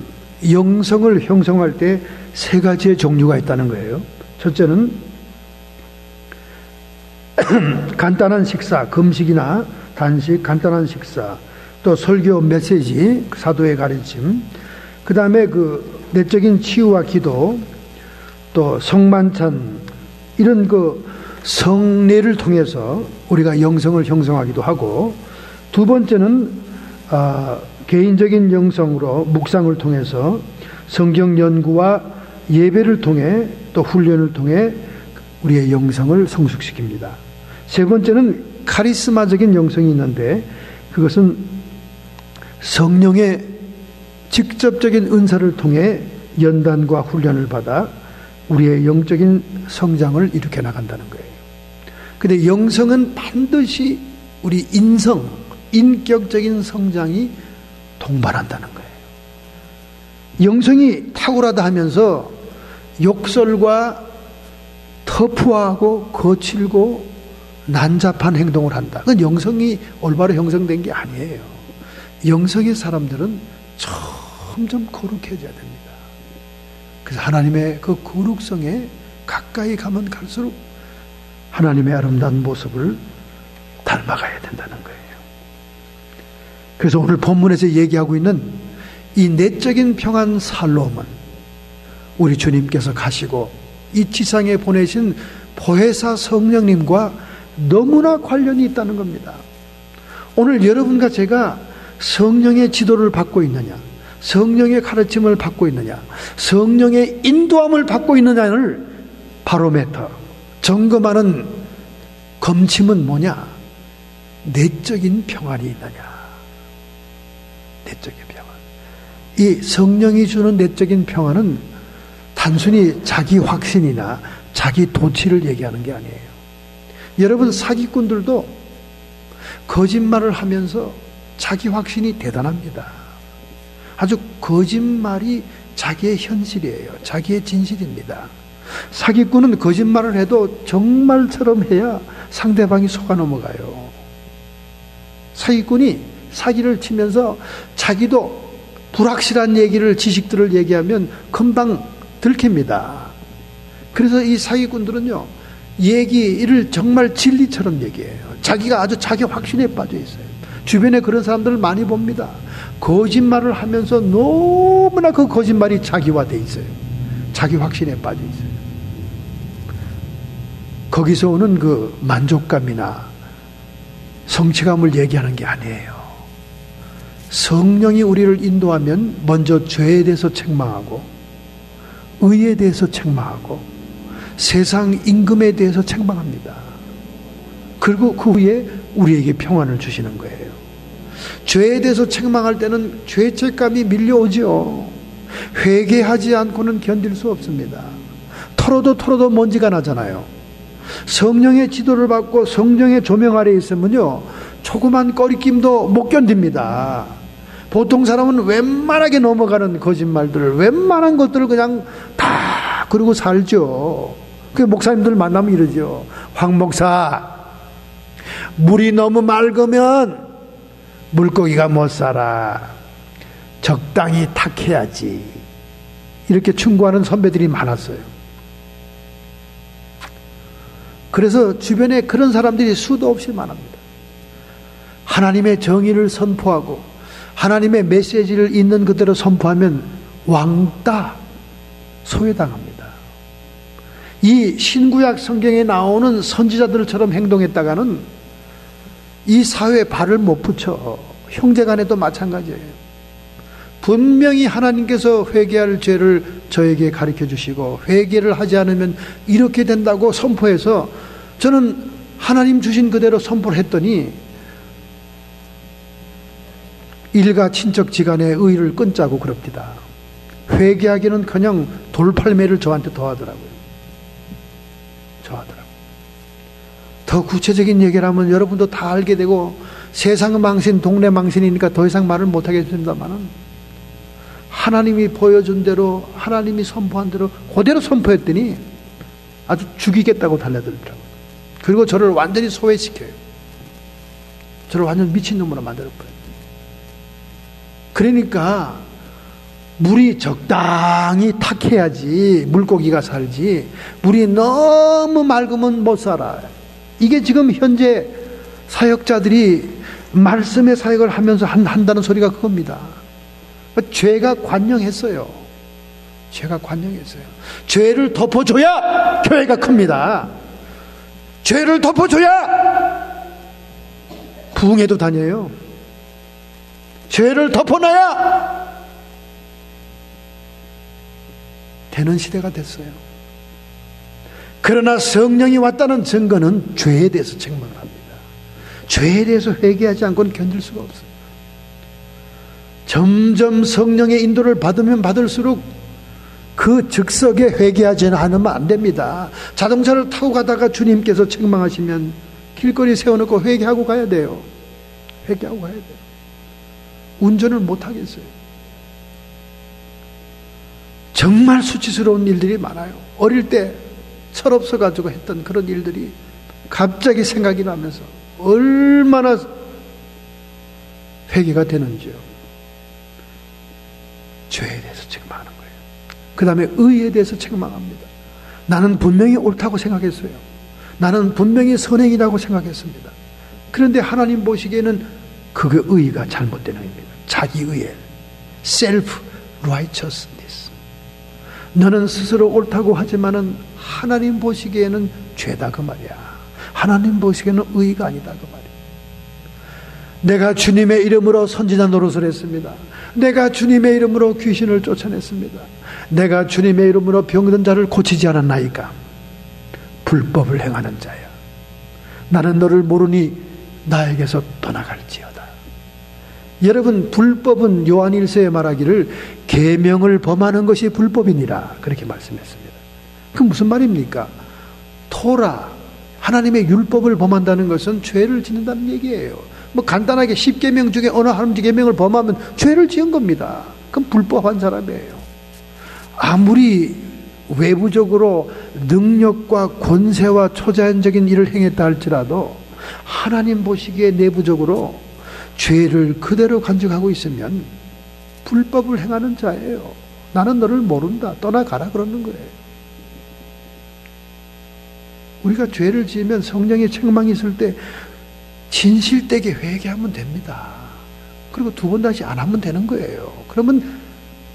영성을 형성할 때 세 가지의 종류가 있다는 거예요. 첫째는 간단한 식사, 금식이나 단식, 간단한 식사, 또 설교 메시지, 사도의 가르침, 그 다음에 그 내적인 치유와 기도, 또 성만찬, 이런 그 성례를 통해서 우리가 영성을 형성하기도 하고, 두 번째는 개인적인 영성으로 묵상을 통해서 성경 연구와 예배를 통해 또 훈련을 통해 우리의 영성을 성숙시킵니다. 세 번째는 카리스마적인 영성이 있는데, 그것은 성령의 직접적인 은사를 통해 연단과 훈련을 받아 우리의 영적인 성장을 일으켜 나간다는 거예요. 근데 영성은 반드시 우리 인격적인 성장이 동반한다는 거예요. 영성이 탁월하다 하면서 욕설과 터프하고 거칠고 난잡한 행동을 한다. 그건 영성이 올바로 형성된 게 아니에요. 영성의 사람들은 점점 거룩해져야 됩니다. 그래서 하나님의 그 거룩성에 가까이 가면 갈수록 하나님의 아름다운 모습을 닮아가야 된다는 거예요. 그래서 오늘 본문에서 얘기하고 있는 이 내적인 평안 살롬은 우리 주님께서 가시고 이 지상에 보내신 보혜사 성령님과 너무나 관련이 있다는 겁니다. 오늘 여러분과 제가 성령의 지도를 받고 있느냐, 성령의 가르침을 받고 있느냐, 성령의 인도함을 받고 있느냐를 바로메터, 점검하는 검침은 뭐냐? 내적인 평안이 있느냐. 내적인 평안. 이 성령이 주는 내적인 평안은 단순히 자기 확신이나 자기 도취를 얘기하는 게 아니에요. 여러분, 사기꾼들도 거짓말을 하면서 자기 확신이 대단합니다. 아주 거짓말이 자기의 현실이에요. 자기의 진실입니다. 사기꾼은 거짓말을 해도 정말처럼 해야 상대방이 속아 넘어가요. 사기꾼이 사기를 치면서 자기도 불확실한 지식들을 얘기하면 금방 들킵니다. 그래서 이 사기꾼들은요, 얘기를 정말 진리처럼 얘기해요. 자기가 아주 자기 확신에 빠져 있어요. 주변에 그런 사람들을 많이 봅니다. 거짓말을 하면서 너무나 그 거짓말이 자기화돼 있어요. 자기 확신에 빠져 있어요. 거기서 오는 그 만족감이나 성취감을 얘기하는 게 아니에요. 성령이 우리를 인도하면 먼저 죄에 대해서 책망하고, 의에 대해서 책망하고, 세상 임금에 대해서 책망합니다. 그리고 그 후에 우리에게 평안을 주시는 거예요. 죄에 대해서 책망할 때는 죄책감이 밀려오죠. 회개하지 않고는 견딜 수 없습니다. 털어도 먼지가 나잖아요. 성령의 지도를 받고 성령의 조명 아래에 있으면요, 조그만 꺼리낌도 못 견딥니다. 보통 사람은 웬만하게 넘어가는 거짓말들을, 웬만한 것들을 그냥 다 그러고 살죠. 그 목사님들 만나면 이러죠. 황 목사, 물이 너무 맑으면 물고기가 못 살아. 적당히 탁해야지. 이렇게 충고하는 선배들이 많았어요. 그래서 주변에 그런 사람들이 수도 없이 많습니다. 하나님의 정의를 선포하고 하나님의 메시지를 있는 그대로 선포하면 왕따 소외당합니다. 이 신구약 성경에 나오는 선지자들처럼 행동했다가는 이 사회에 발을 못 붙여. 형제간에도 마찬가지예요. 분명히 하나님께서 회개할 죄를 저에게 가르쳐 주시고 회개를 하지 않으면 이렇게 된다고 선포해서 저는 하나님 주신 그대로 선포를 했더니 일가 친척 지간의 의를 끊자고 그럽니다. 회개하기는커녕 돌팔매를 저한테 더하더라고요. 더 구체적인 얘기를 하면 여러분도 다 알게 되고 세상 망신, 동네 망신이니까 더 이상 말을 못하겠습니다만은 하나님이 보여준 대로, 하나님이 선포한 대로 그대로 선포했더니 아주 죽이겠다고 달려들더라고요. 그리고 저를 완전히 소외시켜요. 저를 완전 미친놈으로 만들어버려요. 그러니까 물이 적당히 탁해야지 물고기가 살지, 물이 너무 맑으면 못 살아요. 이게 지금 현재 사역자들이 말씀의 사역을 하면서 한다는 소리가 그겁니다. 죄가 관영했어요. 죄가 관영했어요. 죄를 덮어줘야 교회가 큽니다. 죄를 덮어줘야 부흥회도 다녀요. 죄를 덮어놔야 되는 시대가 됐어요. 그러나 성령이 왔다는 증거는 죄에 대해서 책망을 합니다. 죄에 대해서 회개하지 않고는 견딜 수가 없어요. 점점 성령의 인도를 받으면 받을수록 그 즉석에 회개하지 않으면 안 됩니다. 자동차를 타고 가다가 주님께서 책망하시면 길거리 세워놓고 회개하고 가야 돼요. 회개하고 가야 돼요. 운전을 못 하겠어요. 정말 수치스러운 일들이 많아요. 어릴 때 철없어 가지고 했던 그런 일들이 갑자기 생각이 나면서 얼마나 회개가 되는지요. 죄에 대해서 책망하는 거예요. 그 다음에 의에 대해서 책망합니다. 나는 분명히 옳다고 생각했어요. 나는 분명히 선행이라고 생각했습니다. 그런데 하나님 보시기에는 그게 의가 잘못되는 겁니다. 자기의에 self-righteousness. 너는 스스로 옳다고 하지만은 하나님 보시기에는 죄다 그 말이야. 하나님 보시기에는 의가 아니다 그 말이야. 내가 주님의 이름으로 선지자 노릇을 했습니다. 내가 주님의 이름으로 귀신을 쫓아냈습니다. 내가 주님의 이름으로 병든 자를 고치지 않았나이까? 불법을 행하는 자야. 나는 너를 모르니 나에게서 떠나갈지어다. 여러분, 불법은 요한일서에 말하기를 계명을 범하는 것이 불법이니라 그렇게 말씀했습니다. 그 무슨 말입니까? 토라, 하나님의 율법을 범한다는 것은 죄를 짓는다는 얘기예요. 뭐 간단하게 10계명 중에 어느 한 계명을 범하면 죄를 지은 겁니다. 그럼 불법한 사람이에요. 아무리 외부적으로 능력과 권세와 초자연적인 일을 행했다 할지라도 하나님 보시기에 내부적으로 죄를 그대로 간직하고 있으면 불법을 행하는 자예요. 나는 너를 모른다. 떠나가라 그러는 거예요. 우리가 죄를 지으면 성령의 책망이 있을 때 진실되게 회개하면 됩니다. 그리고 두 번 다시 안 하면 되는 거예요. 그러면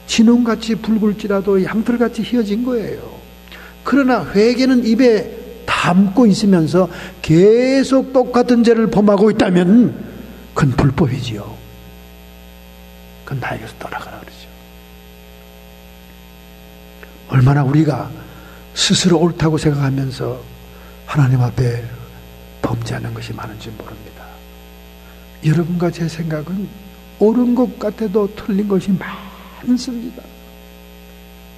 진홍같이 붉을지라도 양털같이 휘어진 거예요. 그러나 회개는 입에 담고 있으면서 계속 똑같은 죄를 범하고 있다면 그건 불법이지요. 그건 나에게서 떠나가라 그러죠. 얼마나 우리가 스스로 옳다고 생각하면서 하나님 앞에 범죄하는 것이 많은지 모릅니다. 여러분과 제 생각은 옳은 것 같아도 틀린 것이 많습니다.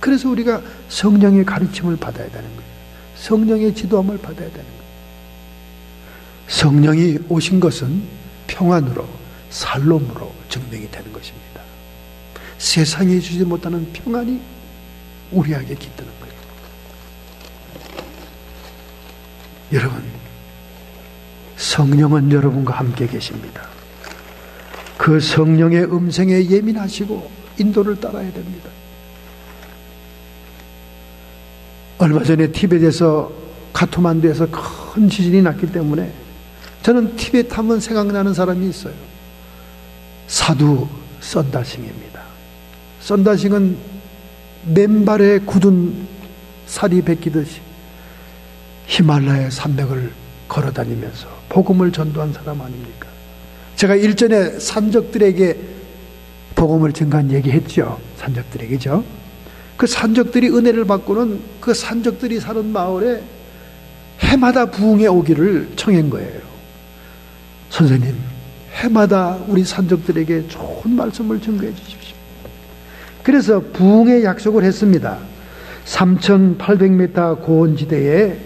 그래서 우리가 성령의 가르침을 받아야 되는 거예요. 성령의 지도함을 받아야 되는 거예요. 성령이 오신 것은 평안으로 살롬으로 증명이 되는 것입니다. 세상이 주지 못하는 평안이 우리에게 깃드는 거예요. 여러분, 성령은 여러분과 함께 계십니다. 그 성령의 음성에 예민하시고 인도를 따라야 됩니다. 얼마 전에 티벳에서 카트만두에서 큰 지진이 났기 때문에 저는 티벳 하면 생각나는 사람이 있어요. 사두 썬다싱입니다. 썬다싱은 맨발에 굳은 살이 베끼듯이 히말라야 산맥을 걸어다니면서 복음을 전도한 사람 아닙니까? 제가 일전에 산적들에게 복음을 증거한 얘기했죠. 산적들에게죠. 그 산적들이 은혜를 받고는 그 산적들이 사는 마을에 해마다 부흥에 오기를 청한 거예요. 선생님, 해마다 우리 산적들에게 좋은 말씀을 증거해 주십시오. 그래서 부흥의 약속을 했습니다. 3,800m 고원지대에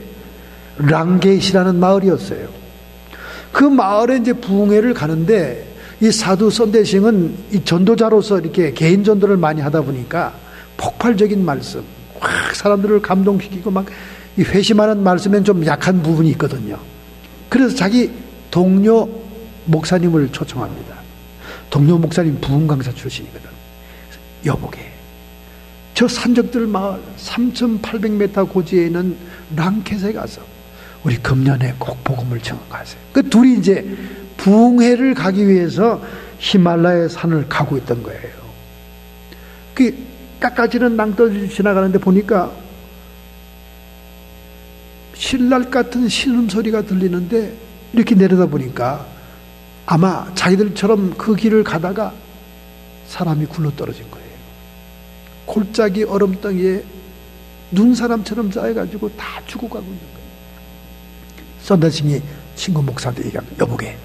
랑게이시라는 마을이었어요. 그 마을에 이제 부흥회를 가는데 이 사두 썬데싱은 이 전도자로서 이렇게 개인 전도를 많이 하다 보니까 폭발적인 말씀, 확 사람들을 감동시키고 막 이 회심하는 말씀엔 좀 약한 부분이 있거든요. 그래서 자기 동료 목사님을 초청합니다. 동료 목사님 부흥 강사 출신이거든. 여보게, 저 산적들 마을 3,800m 고지에 있는 랑켓에 가서 우리 금년에 꼭 복음을 증언하세요. 그 둘이 이제 부흥회를 가기 위해서 히말라야 산을 가고 있던 거예요. 그 깎아지는 낭떠러지 지나가는데 보니까 신랄 같은 신음소리가 들리는데 이렇게 내려다 보니까 아마 자기들처럼 그 길을 가다가 사람이 굴러떨어진 거예요. 골짜기 얼음덩이에 눈사람처럼 쌓여가지고 다 죽어가고 있는 거예요. 선다싱이 친구 목사한테 얘기합니다. 여보게,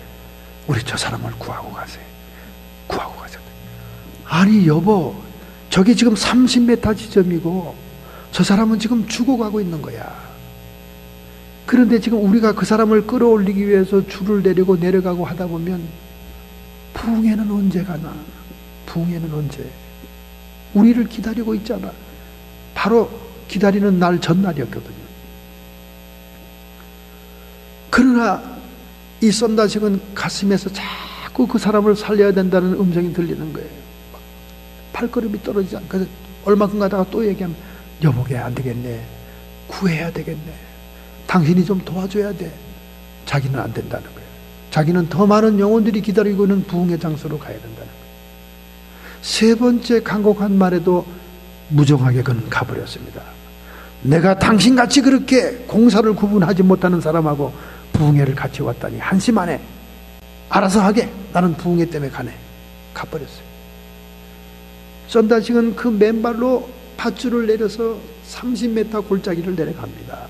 우리 저 사람을 구하고 가세요. 구하고 가세요. 아니 여보, 저기 지금 30m 지점이고 저 사람은 지금 죽어가고 있는 거야. 그런데 지금 우리가 그 사람을 끌어올리기 위해서 줄을 내리고 내려가고 하다 보면 부흥회는 언제 가나? 부흥회는 언제? 우리를 기다리고 있잖아. 바로 기다리는 날 전날이었거든요. 그러나 이 썬다식은 가슴에서 자꾸 그 사람을 살려야 된다는 음성이 들리는 거예요. 발걸음이 떨어지지 않고 그래서 얼마큼 가다가 또 얘기하면 여보게, 안 되겠네. 구해야 되겠네. 당신이 좀 도와줘야 돼. 자기는 안 된다는 거예요. 자기는 더 많은 영혼들이 기다리고 있는 부흥의 장소로 가야 된다는 거예요. 세 번째 간곡한 말에도 무정하게 그는 가버렸습니다. 내가 당신같이 그렇게 공사를 구분하지 못하는 사람하고 부흥회를 같이 왔다니 한심하네. 알아서 하게. 나는 부흥회 때문에 가네. 가버렸어요. 썬다싱은 그 맨발로 밧줄을 내려서 30m 골짜기를 내려갑니다.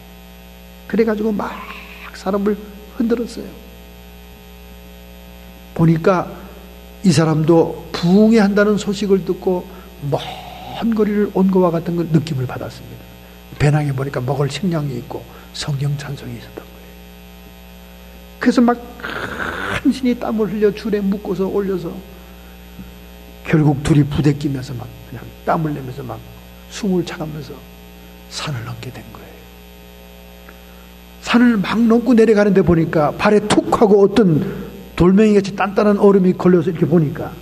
그래가지고 막 사람을 흔들었어요. 보니까 이 사람도 부흥회 한다는 소식을 듣고 먼 거리를 온 것과 같은 느낌을 받았습니다. 배낭에 보니까 먹을 식량이 있고 성경 찬송이 있었던 거예요. 그래서 막 한신이 땀을 흘려 줄에 묶어서 올려서 결국 둘이 부대끼면서 막 그냥 땀을 내면서 막 숨을 차가면서 산을 넘게 된 거예요. 산을 막 넘고 내려가는데 보니까 발에 툭 하고 어떤 돌멩이같이 단단한 얼음이 걸려서 이렇게 보니까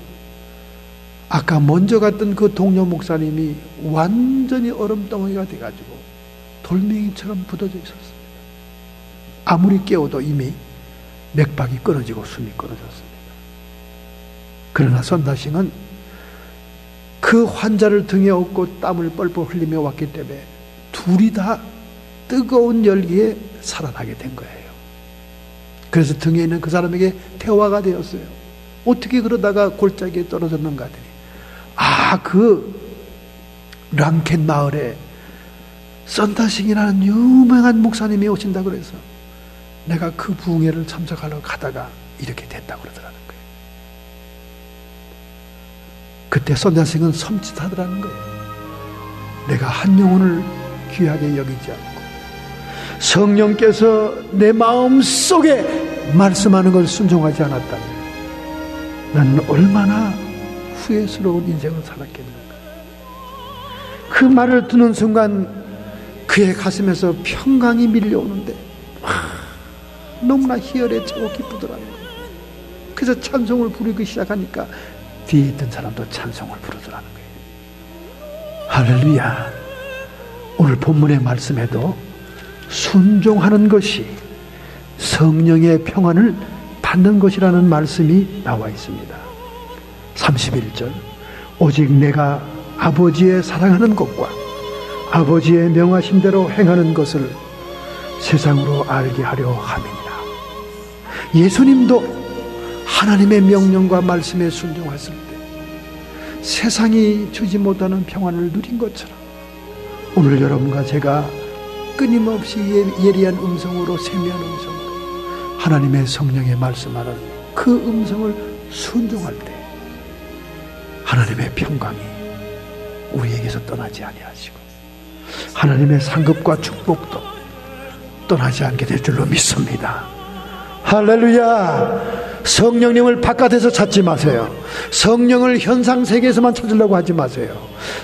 아까 먼저 갔던 그 동료 목사님이 완전히 얼음덩어리가 돼가지고 돌멩이처럼 굳어져 있었습니다. 아무리 깨워도 이미 맥박이 끊어지고 숨이 끊어졌습니다. 그러나 썬다싱은 그 환자를 등에 업고 땀을 뻘뻘 흘리며 왔기 때문에 둘이 다 뜨거운 열기에 살아나게 된 거예요. 그래서 등에 있는 그 사람에게 태화가 되었어요. 어떻게 그러다가 골짜기에 떨어졌는가 하더니 그 랑켄 마을에 썬다싱이라는 유명한 목사님이 오신다 그래서 내가 그 부흥회를 참석하려고 가다가 이렇게 됐다고 그러더라는 거예요. 그때 썬다싱은 섬찟하더라는 거예요. 내가 한 영혼을 귀하게 여기지 않고 성령께서 내 마음 속에 말씀하는 걸 순종하지 않았다면 나는 얼마나 후회스러운 인생을 살았겠는가. 그 말을 듣는 순간 그의 가슴에서 평강이 밀려오는데 너무나 희열에 차고 기쁘더라는 거예요. 그래서 찬송을 부르기 시작하니까 뒤에 있던 사람도 찬송을 부르더라는 거예요. 할렐루야. 오늘 본문의 말씀에도 순종하는 것이 성령의 평안을 받는 것이라는 말씀이 나와 있습니다. 31절 오직 내가 아버지의 사랑하는 것과 아버지의 명하신 대로 행하는 것을 세상으로 알게 하려 함이니라. 예수님도 하나님의 명령과 말씀에 순종했을 때 세상이 주지 못하는 평안을 누린 것처럼 오늘 여러분과 제가 끊임없이 예리한 음성으로 세미한 음성으로 하나님의 성령의 말씀하는 그 음성을 순종할 때 하나님의 평강이 우리에게서 떠나지 아니하시고 하나님의 상급과 축복도 떠나지 않게 될 줄로 믿습니다. 할렐루야. 성령님을 바깥에서 찾지 마세요. 성령을 현상 세계에서만 찾으려고 하지 마세요.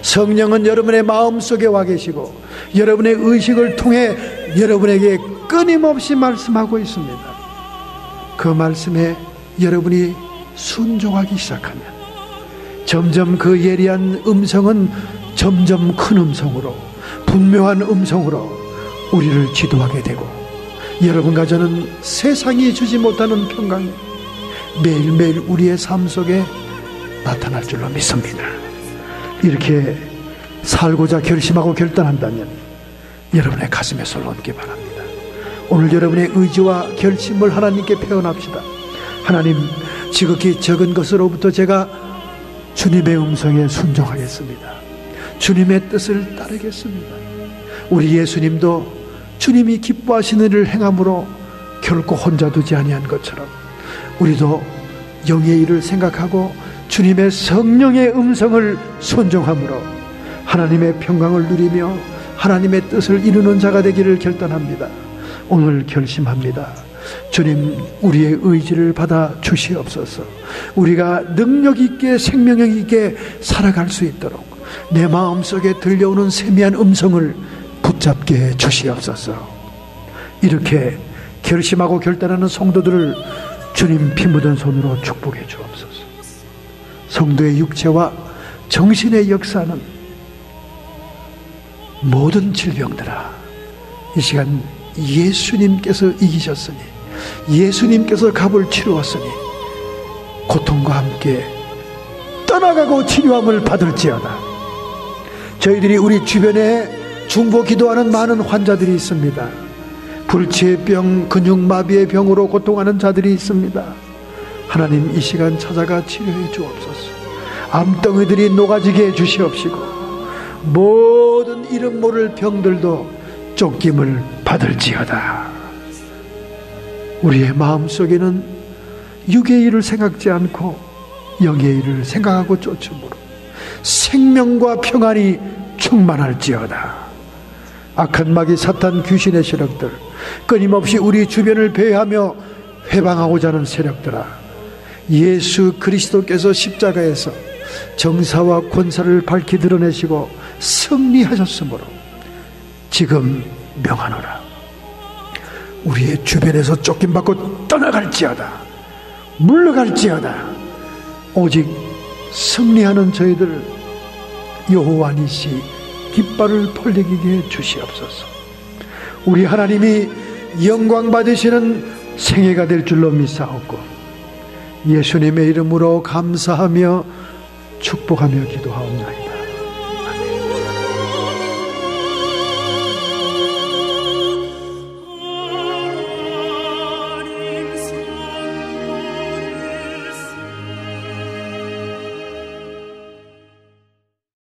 성령은 여러분의 마음속에 와 계시고 여러분의 의식을 통해 여러분에게 끊임없이 말씀하고 있습니다. 그 말씀에 여러분이 순종하기 시작하면 점점 그 예리한 음성은 점점 큰 음성으로 분명한 음성으로 우리를 지도하게 되고 여러분과 저는 세상이 주지 못하는 평강이 매일매일 우리의 삶 속에 나타날 줄로 믿습니다. 이렇게 살고자 결심하고 결단한다면 여러분의 가슴에 손을 얹기 바랍니다. 오늘 여러분의 의지와 결심을 하나님께 표현합시다. 하나님, 지극히 적은 것으로부터 제가 주님의 음성에 순종하겠습니다. 주님의 뜻을 따르겠습니다. 우리 예수님도 주님이 기뻐하시는 일을 행함으로 결코 혼자 두지 아니한 것처럼 우리도 영의 일을 생각하고 주님의 성령의 음성을 순종함으로 하나님의 평강을 누리며 하나님의 뜻을 이루는 자가 되기를 결단합니다. 오늘 결심합니다. 주님, 우리의 의지를 받아 주시옵소서. 우리가 능력 있게 생명력 있게 살아갈 수 있도록 내 마음속에 들려오는 세미한 음성을 붙잡게 해 주시옵소서. 이렇게 결심하고 결단하는 성도들을 주님 피 묻은 손으로 축복해 주옵소서. 성도의 육체와 정신의 역사는 모든 질병들아, 이 시간 예수님께서 이기셨으니, 예수님께서 값을 치루었으니 고통과 함께 떠나가고 치료함을 받을지어다. 저희들이 우리 주변에 중보 기도하는 많은 환자들이 있습니다. 불치의 병, 근육마비의 병으로 고통하는 자들이 있습니다. 하나님, 이 시간 찾아가 치료해 주옵소서. 암덩이들이 녹아지게 해 주시옵시고 모든 이름 모를 병들도 쫓김을 받을지어다. 우리의 마음속에는 육의 일을 생각지 않고 영의 일을 생각하고 쫓음으로 생명과 평안이 충만할지어다. 악한 마귀 사탄 귀신의 세력들, 끊임없이 우리 주변을 배회하며 회방하고자 하는 세력들아, 예수 그리스도께서 십자가에서 정사와 권사를 밝히 드러내시고 승리하셨으므로 지금 명하노라. 우리의 주변에서 쫓김받고 떠나갈지어다, 물러갈지어다. 오직 승리하는 저희들 여호와 니시 깃발을 펄리게 해 주시옵소서. 우리 하나님이 영광 받으시는 생애가 될 줄로 믿사옵고 예수님의 이름으로 감사하며 축복하며 기도하옵나이다.